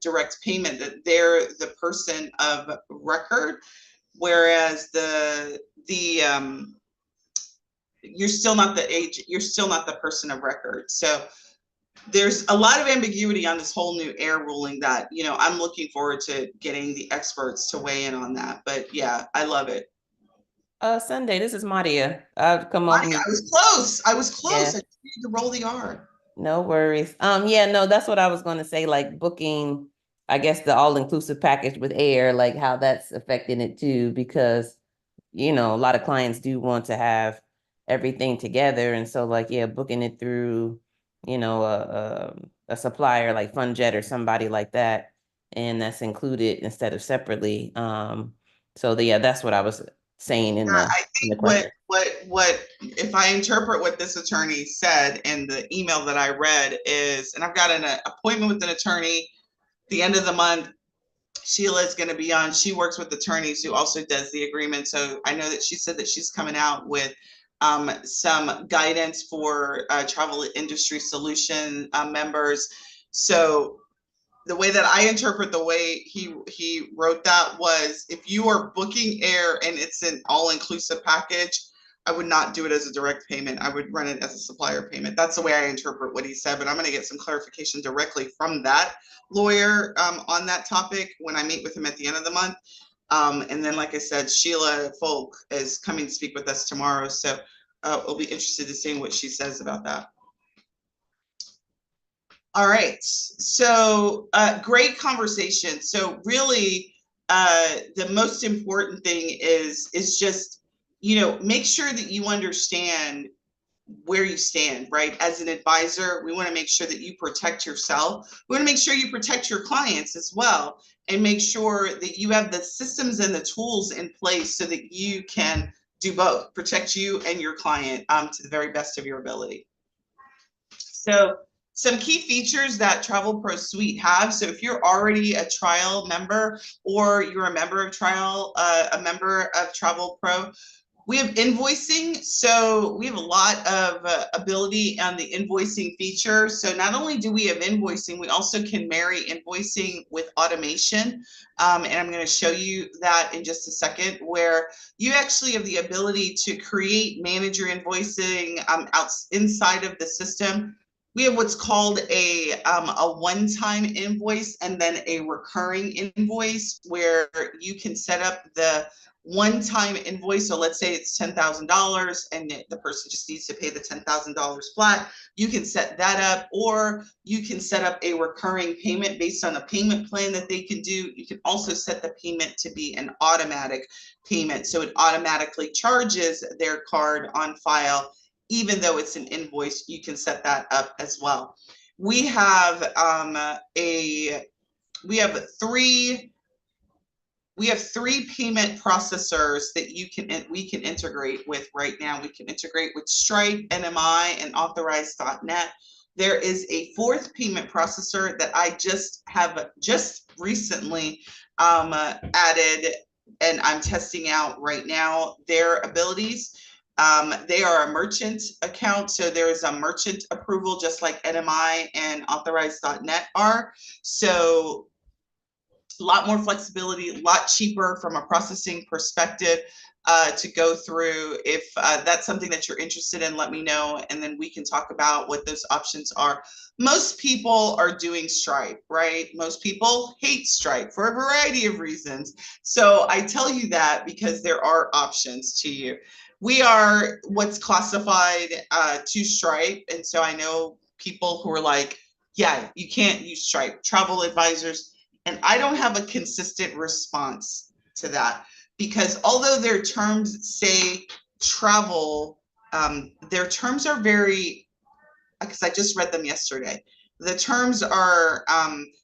direct payment, that they're the person of record, whereas you're still not the agent, you're still not the person of record. So there's a lot of ambiguity on this whole new air ruling that, I'm looking forward to getting the experts to weigh in on that. But yeah, I love it. Sundey, this is Maria. I've come off Monica, mute. I was close. Yeah, I just needed to roll the R. no worries. Yeah, no, that's what I was going to say. Like booking, I guess the all-inclusive package with air, like how that's affecting it too, because a lot of clients do want to have everything together, and so like yeah, booking it through, a supplier like FunJet or somebody like that, and that's included instead of separately. Yeah, that's what I was saying in the I in the think question. what if I interpret what this attorney said in the email that I read is, and I've got an appointment with an attorney the end of the month. Sheila is going to be on. She works with attorneys who also does the agreement. So I know that she said that she's coming out with some guidance for travel industry solution members. So the way that I interpret the way he wrote that was, if you are booking air and it's an all-inclusive package, I would not do it as a direct payment. I would run it as a supplier payment. That's the way I interpret what he said, but I'm going to get some clarification directly from that lawyer on that topic when I meet with him at the end of the month. And then, like I said, Sheila Folk is coming to speak with us tomorrow. So we'll be interested to see what she says about that. All right. So great conversation. So really, the most important thing is just, make sure that you understand where you stand, right? As an advisor, we want to make sure that you protect yourself. We want to make sure you protect your clients as well, and make sure that you have the systems and the tools in place so that you can do both, protect you and your client to the very best of your ability. So some key features that Travel Pro Suite have. So if you're already a trial member, or you're a member of a member of Travel Pro, we have invoicing. So we have a lot of ability on the invoicing feature. So not only do we have invoicing, we also can marry invoicing with automation. And I'm going to show you that in just a second, where you actually have the ability to create manager invoicing inside of the system. We have what's called a one-time invoice and then a recurring invoice, where you can set up the one-time invoice. So let's say it's $10,000 and the person just needs to pay the $10,000 flat. You can set that up, or you can set up a recurring payment based on a payment plan that they can do. You can also set the payment to be an automatic payment. So it automatically charges their card on file, even though it's an invoice. You can set that up as well. We have we have three payment processors that we can integrate with right now. We can integrate with Stripe, NMI, and Authorize.net. There is a fourth payment processor that I just recently added, and I'm testing out right now their abilities. They are a merchant account, so there is a merchant approval just like NMI and Authorize.net are. So a lot more flexibility, a lot cheaper from a processing perspective to go through. If that's something that you're interested in, let me know, and then we can talk about what those options are. Most people are doing Stripe, right? Most people hate Stripe for a variety of reasons. So I tell you that because there are options to you. We are what's classified to Stripe, and so I know people who are like, yeah, you can't use Stripe, travel advisors. And I don't have a consistent response to that, because although their terms say travel, their terms are very, because I just read them yesterday. The terms are,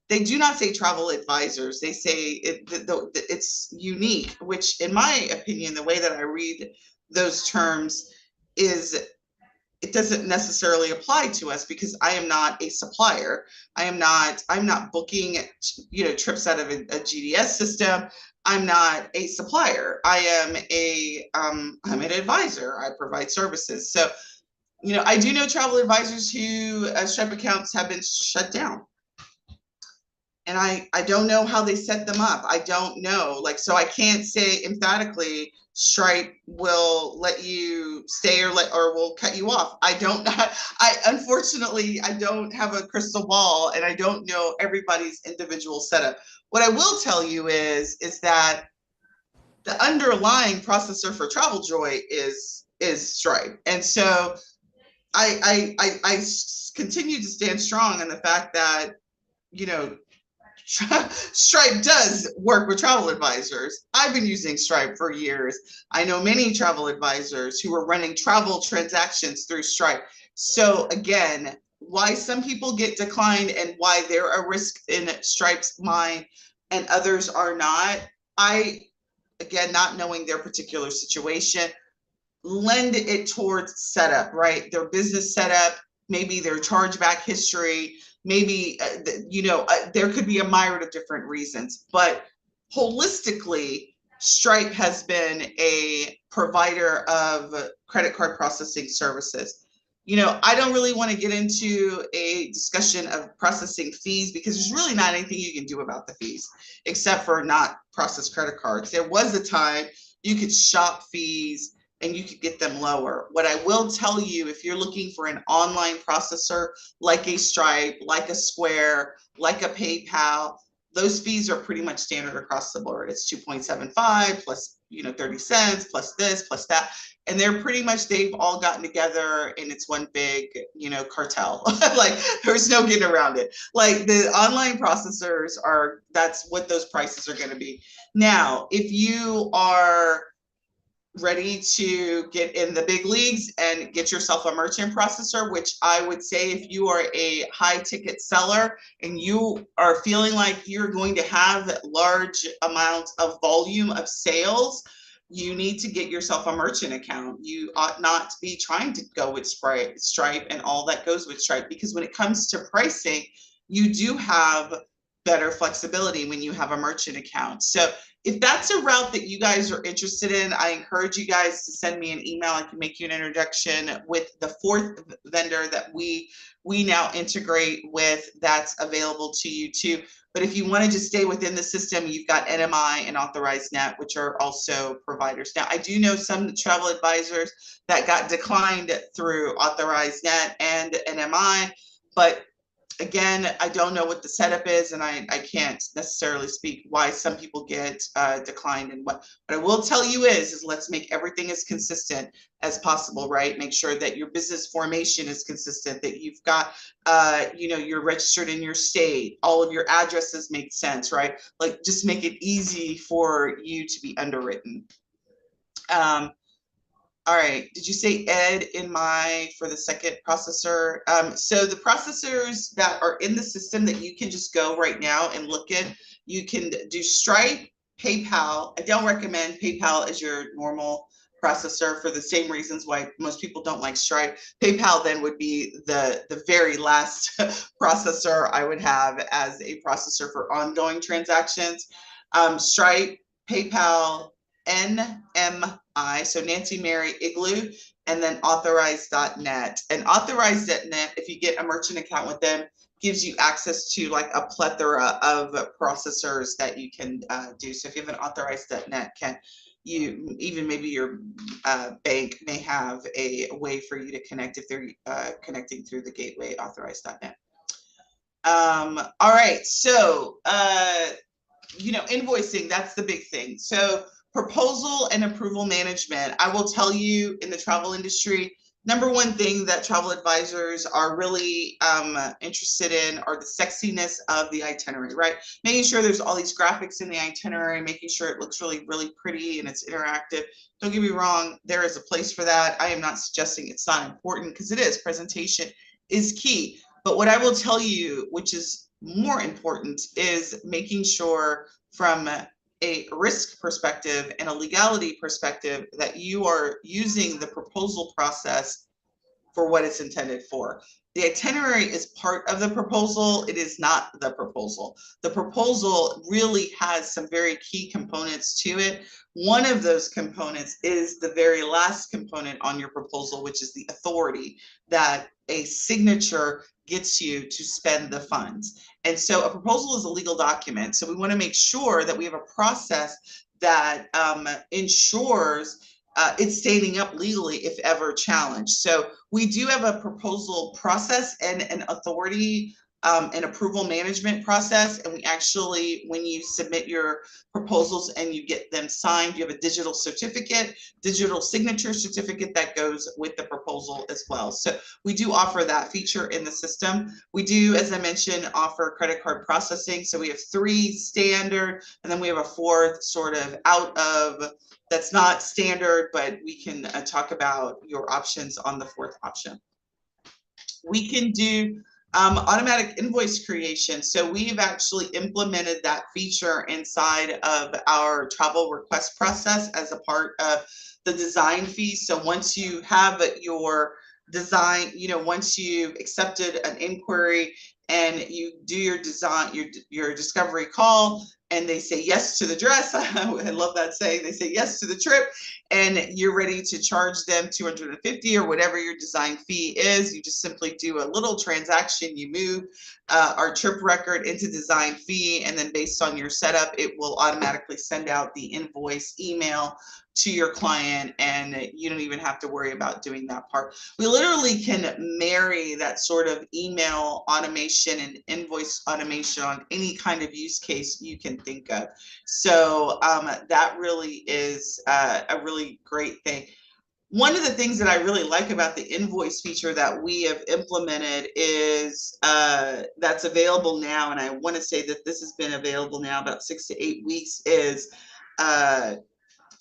they do not say travel advisors. They say it's unique, which in my opinion, the way that I read those terms is it doesn't necessarily apply to us, because I am not a supplier. I'm not booking, trips out of a GDS system. I'm not a supplier. I'm an advisor. I provide services. So, I do know travel advisors who Stripe accounts have been shut down. And I don't know how they set them up. I don't know. So I can't say emphatically Stripe will let you stay or will cut you off. I don't. Unfortunately, I don't have a crystal ball, and I don't know everybody's individual setup. What I will tell you is that the underlying processor for TravelJoy is Stripe, and so I continue to stand strong on the fact that Stripe does work with travel advisors. I've been using Stripe for years. I know many travel advisors who are running travel transactions through Stripe. So again, why some people get declined and why they're a risk in Stripe's mind and others are not, again, not knowing their particular situation, lend it towards setup, right? Their business setup, maybe their chargeback history, maybe, there could be a myriad of different reasons, but holistically, Stripe has been a provider of credit card processing services. I don't really want to get into a discussion of processing fees, because there's really not anything you can do about the fees except for not process credit cards. There was a time you could shop fees and you could get them lower. What I will tell you, if you're looking for an online processor like a Stripe, like a Square, like a PayPal, those fees are pretty much standard across the board. It's 2.75 plus 30 cents plus this plus that, and they've all gotten together and it's one big cartel. Like there's no getting around it. Like the online processors that's what those prices are going to be. Now if you are ready to get in the big leagues and get yourself a merchant processor, which I would say if you are a high ticket seller and you are feeling like you're going to have large amounts of volume of sales, you need to get yourself a merchant account. You ought not to be trying to go with Stripe and all that goes with Stripe, because when it comes to pricing, you do have better flexibility when you have a merchant account. So if that's a route that you guys are interested in, I encourage you guys to send me an email. I can make you an introduction with the fourth vendor that we now integrate with that's available to you too. But if you want to just stay within the system, you've got NMI and Authorize.net, which are also providers. Now, I do know some travel advisors that got declined through Authorize.net and NMI, but Again, I don't know what the setup is, and I can't necessarily speak why some people get declined and what. What I will tell you is let's make everything as consistent as possible, right? Make sure that your business formation is consistent, that you've got, you're registered in your state, all of your addresses make sense, right? Like just make it easy for you to be underwritten. All right, did you say Ed for the second processor? So the processors that are in the system that you can just go right now and look at, you can do Stripe, PayPal. I don't recommend PayPal as your normal processor for the same reasons why most people don't like Stripe. PayPal then would be the very last processor I would have as a processor for ongoing transactions. Stripe, PayPal, NMI, so Nancy Mary Igloo, and then authorized.net. And authorized.net, if you get a merchant account with them, gives you access to like a plethora of processors that you can do. So if you have an authorized.net, maybe your bank may have a way for you to connect if they're connecting through the gateway authorized.net. All right, so invoicing, that's the big thing. So proposal and approval management, I will tell you, in the travel industry, number one thing that travel advisors are really interested in are the sexiness of the itinerary, right? Making sure there's all these graphics in the itinerary, making sure it looks really, really pretty and it's interactive. Don't get me wrong, there is a place for that. I am not suggesting it's not important, because it is. Presentation is key. But what I will tell you, which is more important, is making sure from a risk perspective and a legality perspective that you are using the proposal process for what it's intended for. The itinerary is part of the proposal. It is not the proposal. The proposal really has some very key components to it. One of those components is the very last component on your proposal, which is the authority that a signature gets you to spend the funds. And so a proposal is a legal document. So we want to make sure that we have a process that ensures it's standing up legally if ever challenged. So we do have a proposal process and an authority and approval management process. And we actually, when you submit your proposals and you get them signed, you have a digital signature certificate that goes with the proposal as well. So we do offer that feature in the system. We do, as I mentioned, offer credit card processing. So we have 3 standard, and then we have a 4th sort of out of, that's not standard, but we can talk about your options on the 4th option. We can do automatic invoice creation. So we've actually implemented that feature inside of our travel request process as a part of the design fee. So once you have your design, once you've accepted an inquiry and you do your design, your discovery call, and they say yes to the dress. I love that saying. They say yes to the trip, and you're ready to charge them $250 or whatever your design fee is. You just simply do a little transaction. You move our trip record into design fee, and then based on your setup, it will automatically send out the invoice email to your client, and you don't even have to worry about doing that part. We literally can marry that sort of email automation and invoice automation on any kind of use case you can think of. So that really is a really great thing. One of the things that I really like about the invoice feature that we have implemented is that's available now, and I want to say that this has been available now about 6 to 8 weeks, is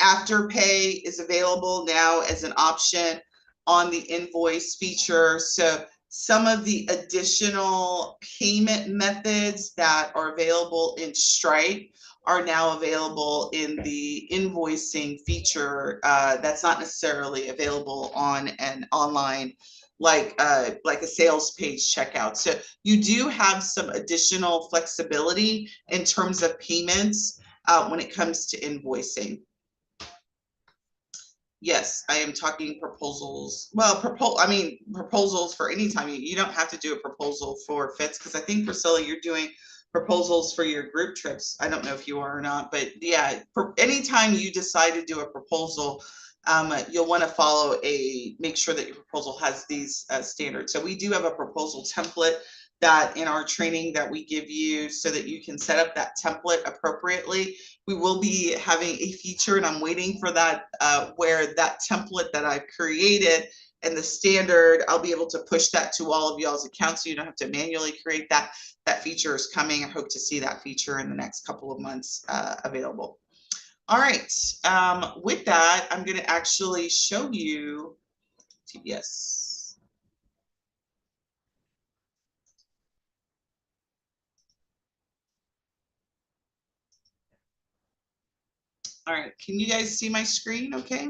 Afterpay is available now as an option on the invoice feature. So some of the additional payment methods that are available in Stripe are now available in the invoicing feature. That's not necessarily available on an online like a sales page checkout. So you do have some additional flexibility in terms of payments when it comes to invoicing. Yes, I am talking proposals. Well, proposals for any time. You don't have to do a proposal for FITS, because I think, Priscilla, you're doing proposals for your group trips. I don't know if you are or not, but yeah, anytime you decide to do a proposal, you'll want to make sure that your proposal has these standards. So we do have a proposal template that in our training that we give you so that you can set up that template appropriately. We will be having a feature, and I'm waiting for that, where that template that I've created and the standard, I'll be able to push that to all of y'all's accounts so you don't have to manually create that. That feature is coming. I hope to see that feature in the next couple of months available. All right, with that, I'm going to actually show you TBS. All right, can you guys see my screen okay?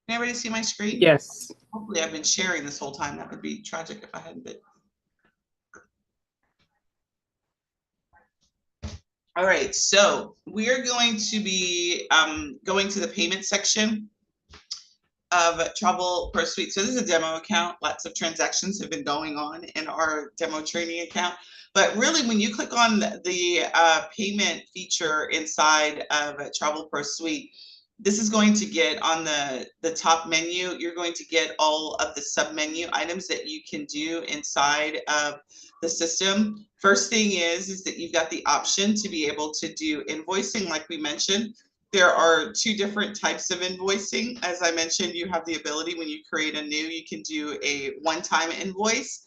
Can everybody see my screen? Yes. Hopefully I've been sharing this whole time. That would be tragic if I hadn't been. All right, so we are going to be going to the payment section of Travel Pro Suite. So this is a demo account. Lots of transactions have been going on in our demo training account. But really, when you click on the payment feature inside of Travel Pro Suite, this is going to get on the top menu. You're going to get all of the sub-menu items that you can do inside of the system. First thing is that you've got the option to be able to do invoicing, like we mentioned. There are two different types of invoicing. As I mentioned, you have the ability when you create a new, you can do a one-time invoice.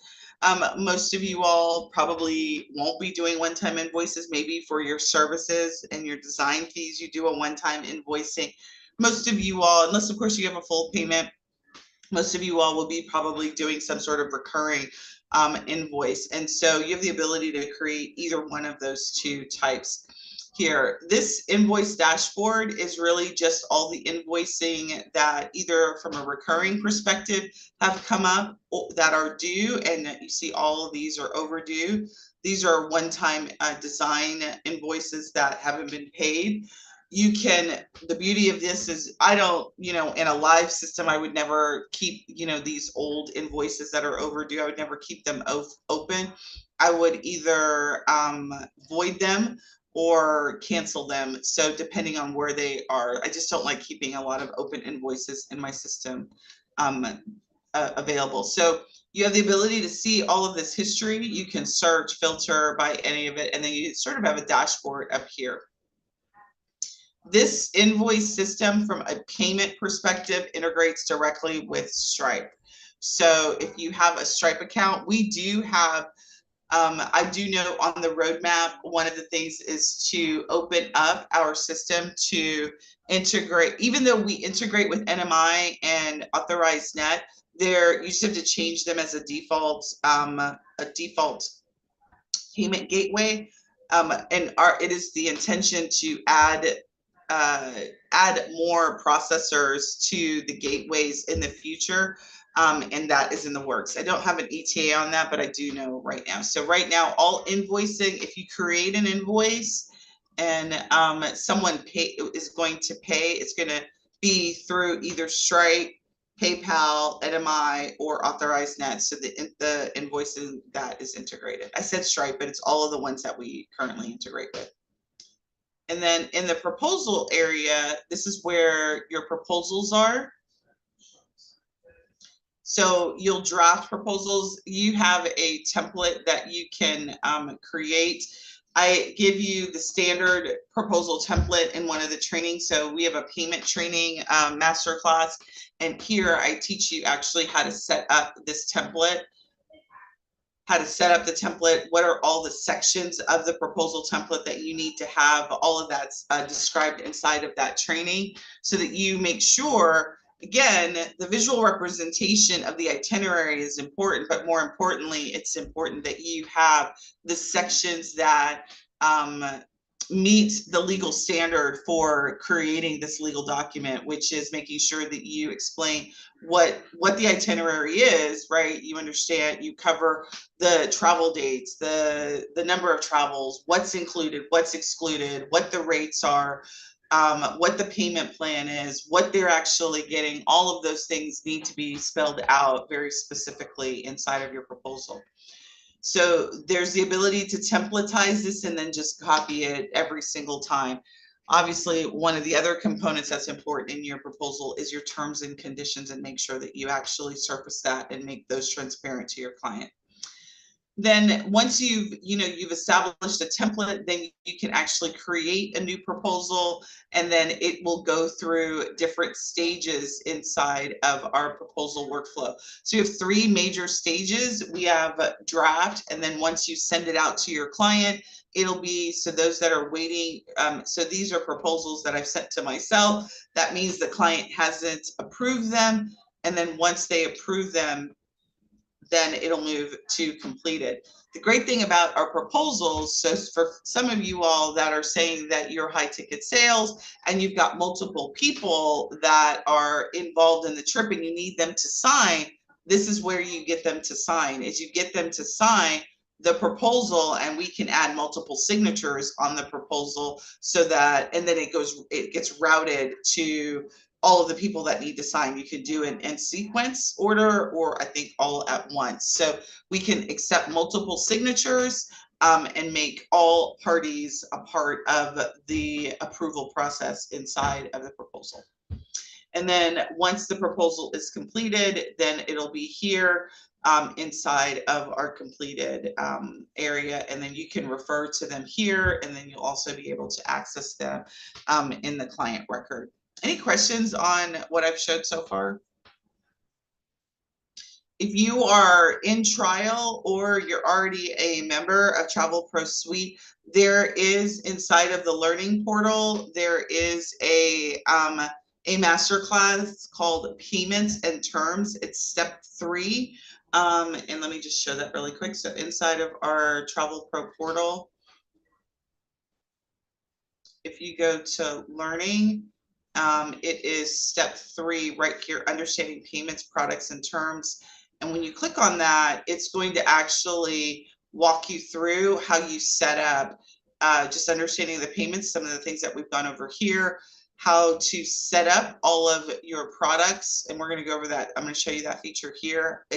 Most of you all probably won't be doing one-time invoices. Maybe for your services and your design fees, you do a one-time invoicing. Most of you all, unless of course you have a full payment, most of you all will be probably doing some sort of recurring invoice. And so you have the ability to create either one of those two types here. This invoice dashboard is really just all the invoicing that either from a recurring perspective have come up that are due, and you see all of these are overdue. These are one-time design invoices that haven't been paid. You can, the beauty of this is I don't, in a live system, I would never keep, these old invoices that are overdue. I would never keep them open. I would either void them or cancel them. So depending on where they are, I just don't like keeping a lot of open invoices in my system available. So you have the ability to see all of this history. You can search, filter by any of it, and then you sort of have a dashboard up here. This invoice system from a payment perspective integrates directly with Stripe. So if you have a Stripe account, we do have, I do know on the roadmap, one of the things is to open up our system to integrate, even though we integrate with NMI and Authorized Net, there you just have to change them as a default payment gateway. And it is the intention to add more processors to the gateways in the future. And that is in the works. I don't have an ETA on that, but I do know right now. So right now, all invoicing, if you create an invoice and someone is going to pay, it's going to be through either Stripe, PayPal, NMI, or Authorized Net. So the invoicing that is integrated. I said Stripe, but it's all of the ones that we currently integrate with. And then in the proposal area, this is where your proposals are. So you'll draft proposals. You have a template that you can create. I give you the standard proposal template in one of the trainings. So we have a payment training masterclass, and here I teach you actually how to set up this template. How to set up the template, what are all the sections of the proposal template that you need to have, all of that's described inside of that training so that you make sure, again, the visual representation of the itinerary is important, but more importantly, it's important that you have the sections that meet the legal standard for creating this legal document, which is making sure that you explain what the itinerary is, right? You understand, you cover the travel dates, the number of travels, what's included, what's excluded, what the rates are, what the payment plan is, what they're actually getting. All of those things need to be spelled out very specifically inside of your proposal. So there's the ability to templatize this and then just copy it every single time. Obviously, one of the other components that's important in your proposal is your terms and conditions, and make sure that you actually surface that and make those transparent to your client. Then once you've established a template, then you can actually create a new proposal, and then it will go through different stages inside of our proposal workflow. So you have three major stages. We have draft, and then once you send it out to your client, it'll be, so those that are waiting, so these are proposals that I've sent to myself. That means the client hasn't approved them, and then once they approve them, then it'll move to completed. The great thing about our proposals, so for some of you all that are saying that you're high ticket sales and you've got multiple people that are involved in the trip and you need them to sign, this is where you get them to sign, is you get them to sign the proposal, and we can add multiple signatures on the proposal, so that, and then it gets routed to all of the people that need to sign. You can do it in sequence order, or I think all at once. So we can accept multiple signatures and make all parties a part of the approval process inside of the proposal. And then once the proposal is completed, then it'll be here inside of our completed area, and then you can refer to them here, and then you'll also be able to access them in the client record. Any questions on what I've showed so far? If you are in trial or you're already a member of Travel Pro Suite, there is inside of the learning portal, there is a masterclass called Payments and Terms. It's step 3. And let me just show that really quick. So inside of our Travel Pro portal, if you go to learning, it is step 3 right here, understanding payments, products, and terms. And when you click on that, it's going to actually walk you through how you set up, just understanding the payments, some of the things that we've gone over here, how to set up all of your products. And we're going to go over that. I'm going to show you that feature here.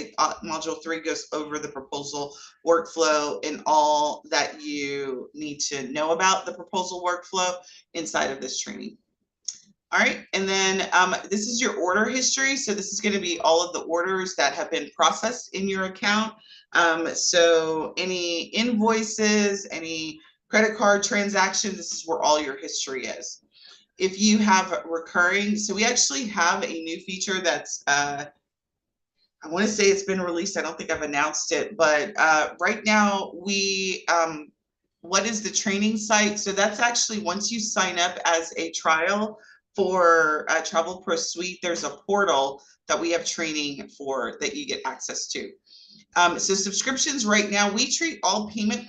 Module 3 goes over the proposal workflow and all that you need to know about the proposal workflow inside of this training. All right, and then this is your order history. So this is going to be all of the orders that have been processed in your account. So any invoices, any credit card transactions, this is where all your history is. If you have recurring, so we actually have a new feature that's, I want to say it's been released. I don't think I've announced it, but right now we, what is the training site? So that's actually once you sign up as a trial for Travel Pro Suite, there's a portal that we have training for that you get access to. So subscriptions right now, we treat all payment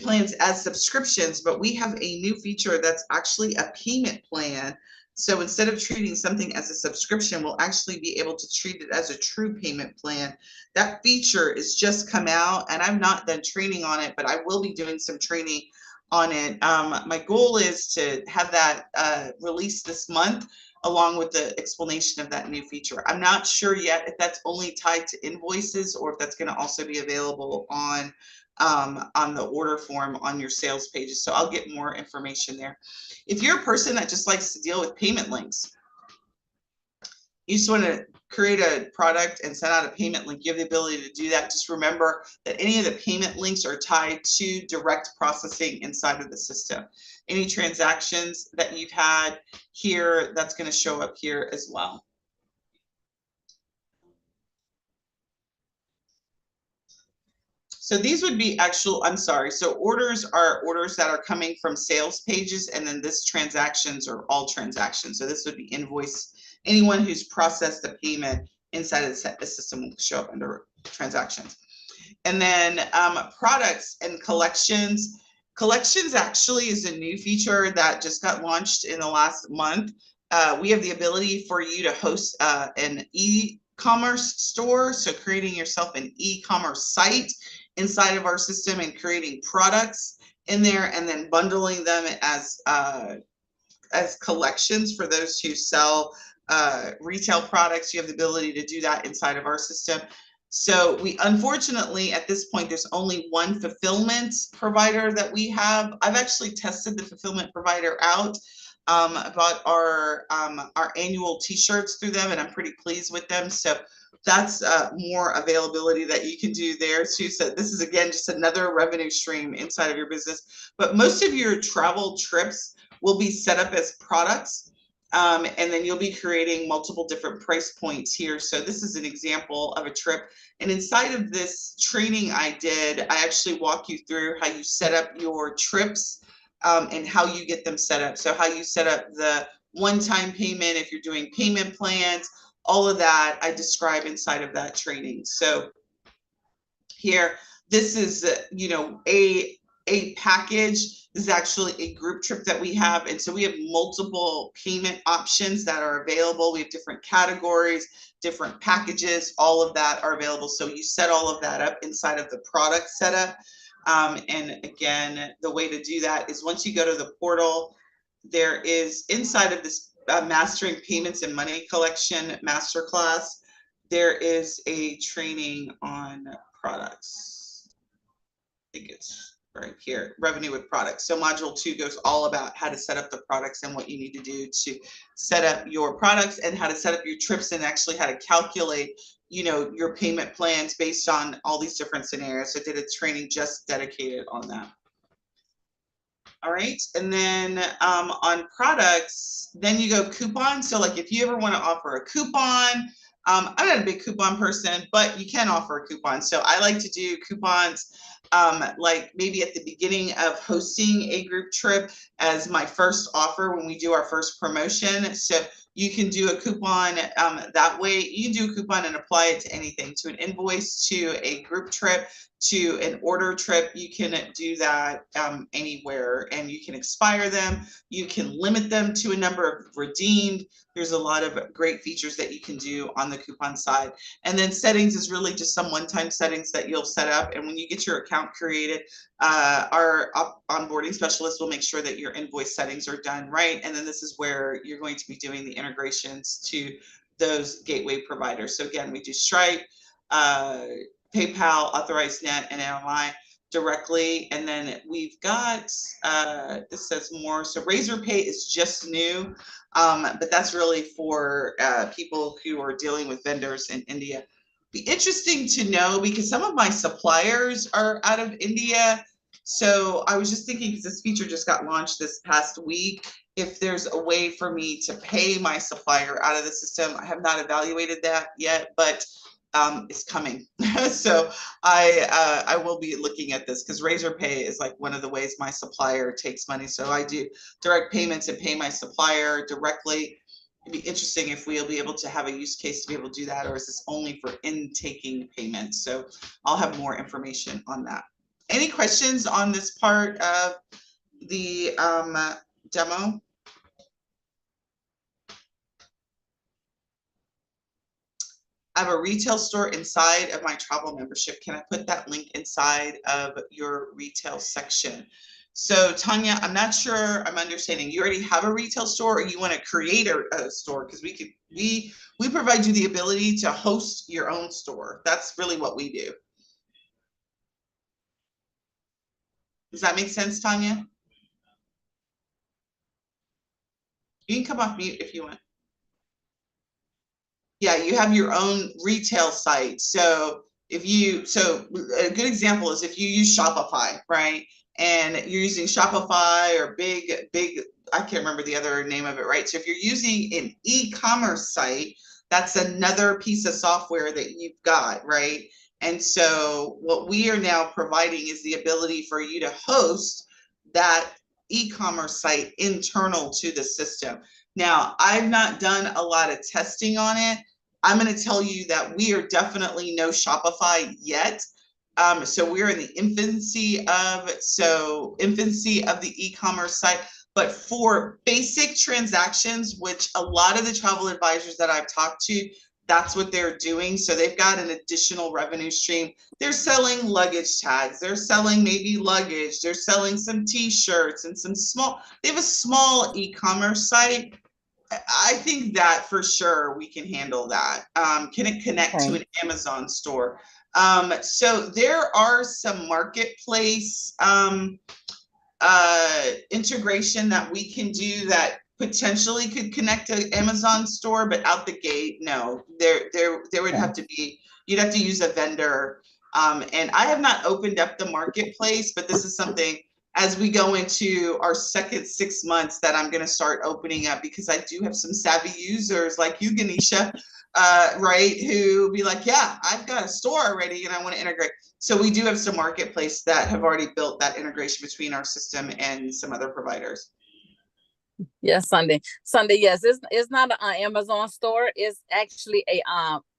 plans as subscriptions, but we have a new feature that's actually a payment plan. So instead of treating something as a subscription, we'll actually be able to treat it as a true payment plan. That feature is just come out, and I've not done training on it, but I will be doing some training on it. My goal is to have that released this month, along with the explanation of that new feature. I'm not sure yet if that's only tied to invoices or if that's going to also be available on the order form on your sales pages. So I'll get more information there. If you're a person that just likes to deal with payment links, you just want to create a product and send out a payment link, you have the ability to do that. Just remember that any of the payment links are tied to direct processing inside of the system. Any transactions that you've had here, that's going to show up here as well. So these would be actual, I'm sorry. So orders are orders that are coming from sales pages, and then this transactions are all transactions. So this would be invoice. Anyone who's processed a payment inside of the system will show up under transactions. And then products and collections. Collections actually is a new feature that just got launched in the last month. We have the ability for you to host an e-commerce store. So creating yourself an e-commerce site inside of our system and creating products in there, and then bundling them as collections for those who sell retail products. You have the ability to do that inside of our system. So we, unfortunately, at this point, there's only one fulfillment provider that we have. I've actually tested the fulfillment provider out. Bought our annual T-shirts through them, and I'm pretty pleased with them. So that's more availability that you can do there too. So this is, again, just another revenue stream inside of your business. But most of your travel trips will be set up as products. And then you'll be creating multiple different price points here. So this is an example of a trip. And inside of this training I did, I actually walk you through how you set up your trips, and how you get them set up. So how you set up the one-time payment, if you're doing payment plans, all of that I describe inside of that training. So here, this is, a package. This is actually a group trip that we have. And so we have multiple payment options that are available. We have different categories, different packages, all of that are available. So you set all of that up inside of the product setup. And again, the way to do that is once you go to the portal, there is inside of this Mastering Payments and Money Collection Masterclass, there is a training on products. I think it's right here, revenue with products. So module 2 goes all about how to set up the products and what you need to do to set up your products, and how to set up your trips, and actually how to calculate, your payment plans based on all these different scenarios. So I did a training just dedicated on that. All right, and then on products, then you go coupon. So like if you ever want to offer a coupon, I'm not a big coupon person, but you can offer a coupon. So I like to do coupons like maybe at the beginning of hosting a group trip as my first offer when we do our first promotion. So you can do a coupon that way. You can do a coupon and apply it to anything, to an invoice, to a group trip, to an order trip. You can do that anywhere, and you can expire them. You can limit them to a number of redeemed. There's a lot of great features that you can do on the coupon side. And then settings is really just some one-time settings that you'll set up. And when you get your account created, our onboarding specialist will make sure that your invoice settings are done right. And then this is where you're going to be doing the integrations to those gateway providers. So again, we do Stripe, PayPal, Authorized Net, and NLI directly. And then we've got, this says more. So Razorpay is just new, but that's really for people who are dealing with vendors in India. Be interesting to know, because some of my suppliers are out of India. So I was just thinking, because this feature just got launched this past week, if there's a way for me to pay my supplier out of the system. I have not evaluated that yet, but it's coming. So I will be looking at this, because Razorpay is like one of the ways my supplier takes money. So I do direct payments and pay my supplier directly. It'd be interesting if we'll be able to have a use case to be able to do that, or is this only for in-taking payments? So I'll have more information on that. Any questions on this part of the demo? I have a retail store inside of my travel membership. Can I put that link inside of your retail section? So Tanya, I'm not sure I'm understanding. You already have a retail store, or you want to create a store? Because we provide you the ability to host your own store. That's really what we do. Does that make sense, Tanya? You can come off mute if you want. Yeah, you have your own retail site. So a good example is if you use Shopify, right? And you're using Shopify or big, I can't remember the other name of it, right? So if you're using an e-commerce site, that's another piece of software that you've got, right? And so what we are now providing is the ability for you to host that e-commerce site internal to the system. Now, I've not done a lot of testing on it. I'm going to tell you that we are definitely no Shopify yet. So we're in the infancy of the e-commerce site. But for basic transactions, which a lot of the travel advisors that I've talked to, that's what they're doing. So they've got an additional revenue stream. They're selling luggage tags. They're selling maybe luggage. They're selling some t-shirts and they have a small e-commerce site. I think that for sure we can handle that. Can it connect to Okay. an Amazon store? So there are some marketplace integration that we can do that potentially could connect to Amazon store, but out the gate, no, there would Okay. have to be, you'd have to use a vendor. And I have not opened up the marketplace, but this is something as we go into our second 6 months that I'm going to start opening up, because I do have some savvy users like you, Ganesha, right, who be like, yeah, I've got a store already and I want to integrate. So we do have some marketplace that have already built that integration between our system and some other providers. Yes, Sunday. Sunday, yes. It's not an Amazon store. It's actually a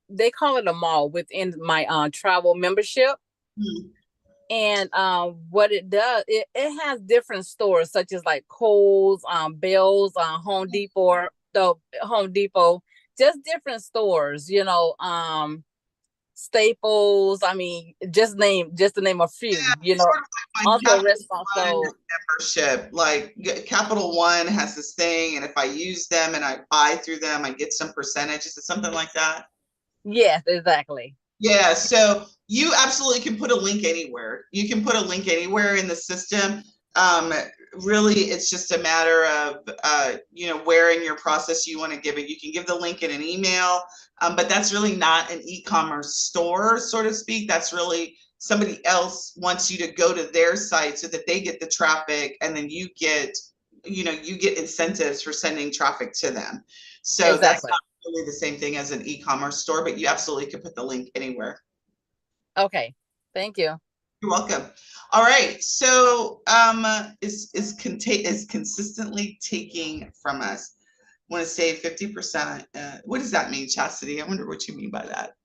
they call it a mall within my travel membership. Hmm. And what it does, it has different stores such as like Kohl's, Bell's, Home Depot, just different stores, Staples. I mean, just to name a few, Sort of like my also Capital restaurants. One So membership. Like Capital One has this thing, and if I use them and I buy through them, I get some percentage. Is it something like that? yes, exactly. Yeah, so you absolutely can put a link anywhere. You can put a link anywhere in the system. Um, Really, it's just a matter of where in your process you want to give it. You can give the link in an email, but that's really not an e-commerce store, so to speak. That's really somebody else wants you to go to their site so that they get the traffic, and then you get incentives for sending traffic to them. So that's Exactly. not really the same thing as an e-commerce store, but you absolutely could put the link anywhere. Okay. Thank you. You're welcome. All right. So is consistently taking from us. I want to say 50%. What does that mean, Chastity? I wonder what you mean by that.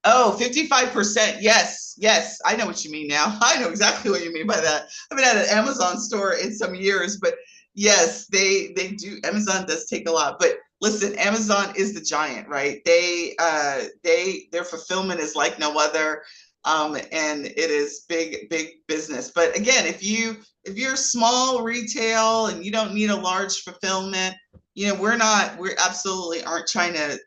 Oh, 55%. Yes, yes. I know what you mean now. I know exactly what you mean by that. I haven't had an Amazon store in some years, but yes, they do. Amazon does take a lot. But listen, Amazon is the giant, right? Their fulfillment is like no other. And it is big business. But again, if you're small retail and you don't need a large fulfillment, we're absolutely aren't trying to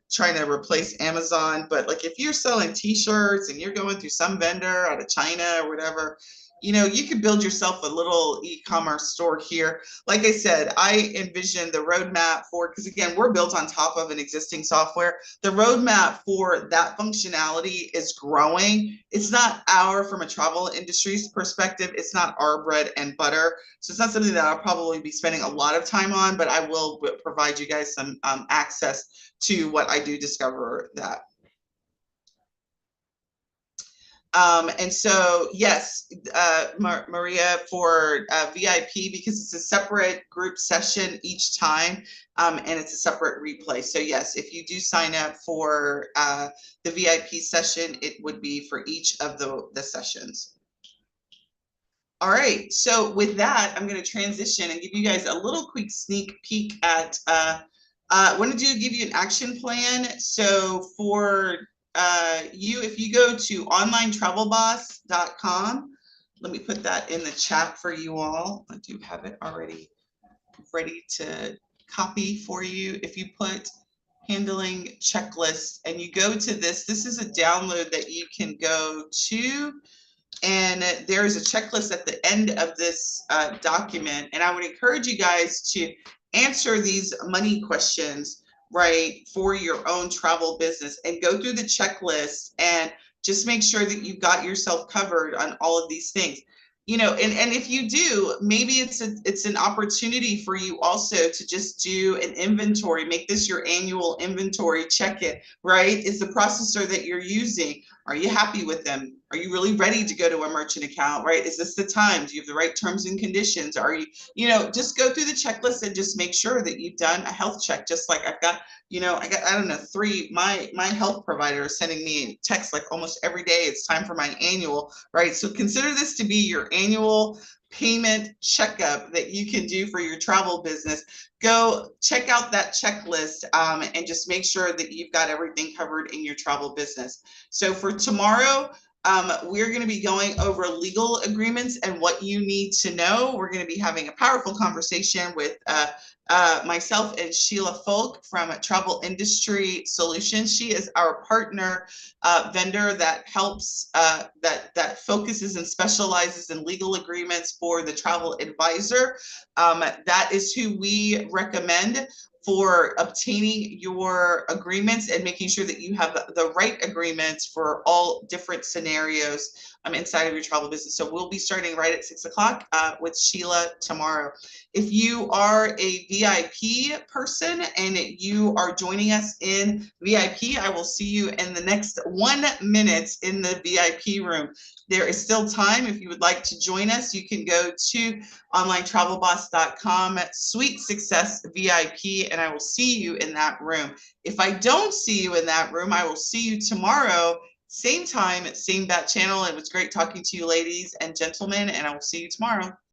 replace Amazon. But like if you're selling t-shirts and you're going through some vendor out of China or whatever, you could build yourself a little e-commerce store here. Like I said, I envision the roadmap for, because again, we're built on top of an existing software. The roadmap for that functionality is growing. It's not from a travel industry's perspective, it's not our bread and butter. So it's not something that I'll probably be spending a lot of time on, but I will provide you guys some access to what I do discover that. And so, yes, Maria, for VIP, because it's a separate group session each time, and it's a separate replay. So yes, if you do sign up for the VIP session, it would be for each of the sessions. All right, so with that, I'm going to transition and give you guys a little quick sneak peek at, I wanted to give you an action plan. So for if you go to onlinetravelboss.com, let me put that in the chat for you all. I do have it already ready to copy for you. If you put handling checklist and you go to this is a download that you can go to. And there is a checklist at the end of this document. And I would encourage you guys to answer these money questions, right, for your own travel business, and go through the checklist and just make sure that you've got yourself covered on all of these things. And if you do, maybe it's an opportunity for you also to just do an inventory, make this your annual inventory, check it, right? Is the processor that you're using, are you happy with them? Are you really ready to go to a merchant account, right? Is this the time? Do you have the right terms and conditions? Are you, just go through the checklist and just make sure that you've done a health check. Just like I got, I don't know, my health provider is sending me texts like almost every day. It's time for my annual, right? So consider this to be your annual payment checkup that you can do for your travel business. Go check out that checklist and just make sure that you've got everything covered in your travel business. So for tomorrow, We're going to be going over legal agreements and what you need to know. We're going to be having a powerful conversation with myself and Sheila Folk from Travel Industry Solutions. She is our partner vendor that helps, that focuses and specializes in legal agreements for the travel advisor. That is who we recommend for obtaining your agreements and making sure that you have the right agreements for all different scenarios inside of your travel business. So we'll be starting right at 6 o'clock with Sheila tomorrow. If you are a VIP person and you are joining us in VIP, I will see you in the next 1 minute in the VIP room. There is still time. If you would like to join us, you can go to onlinetravelboss.com, Suite Success VIP, and I will see you in that room. If I don't see you in that room, I will see you tomorrow, same time, same bat channel. It was great talking to you, ladies and gentlemen, and I will see you tomorrow.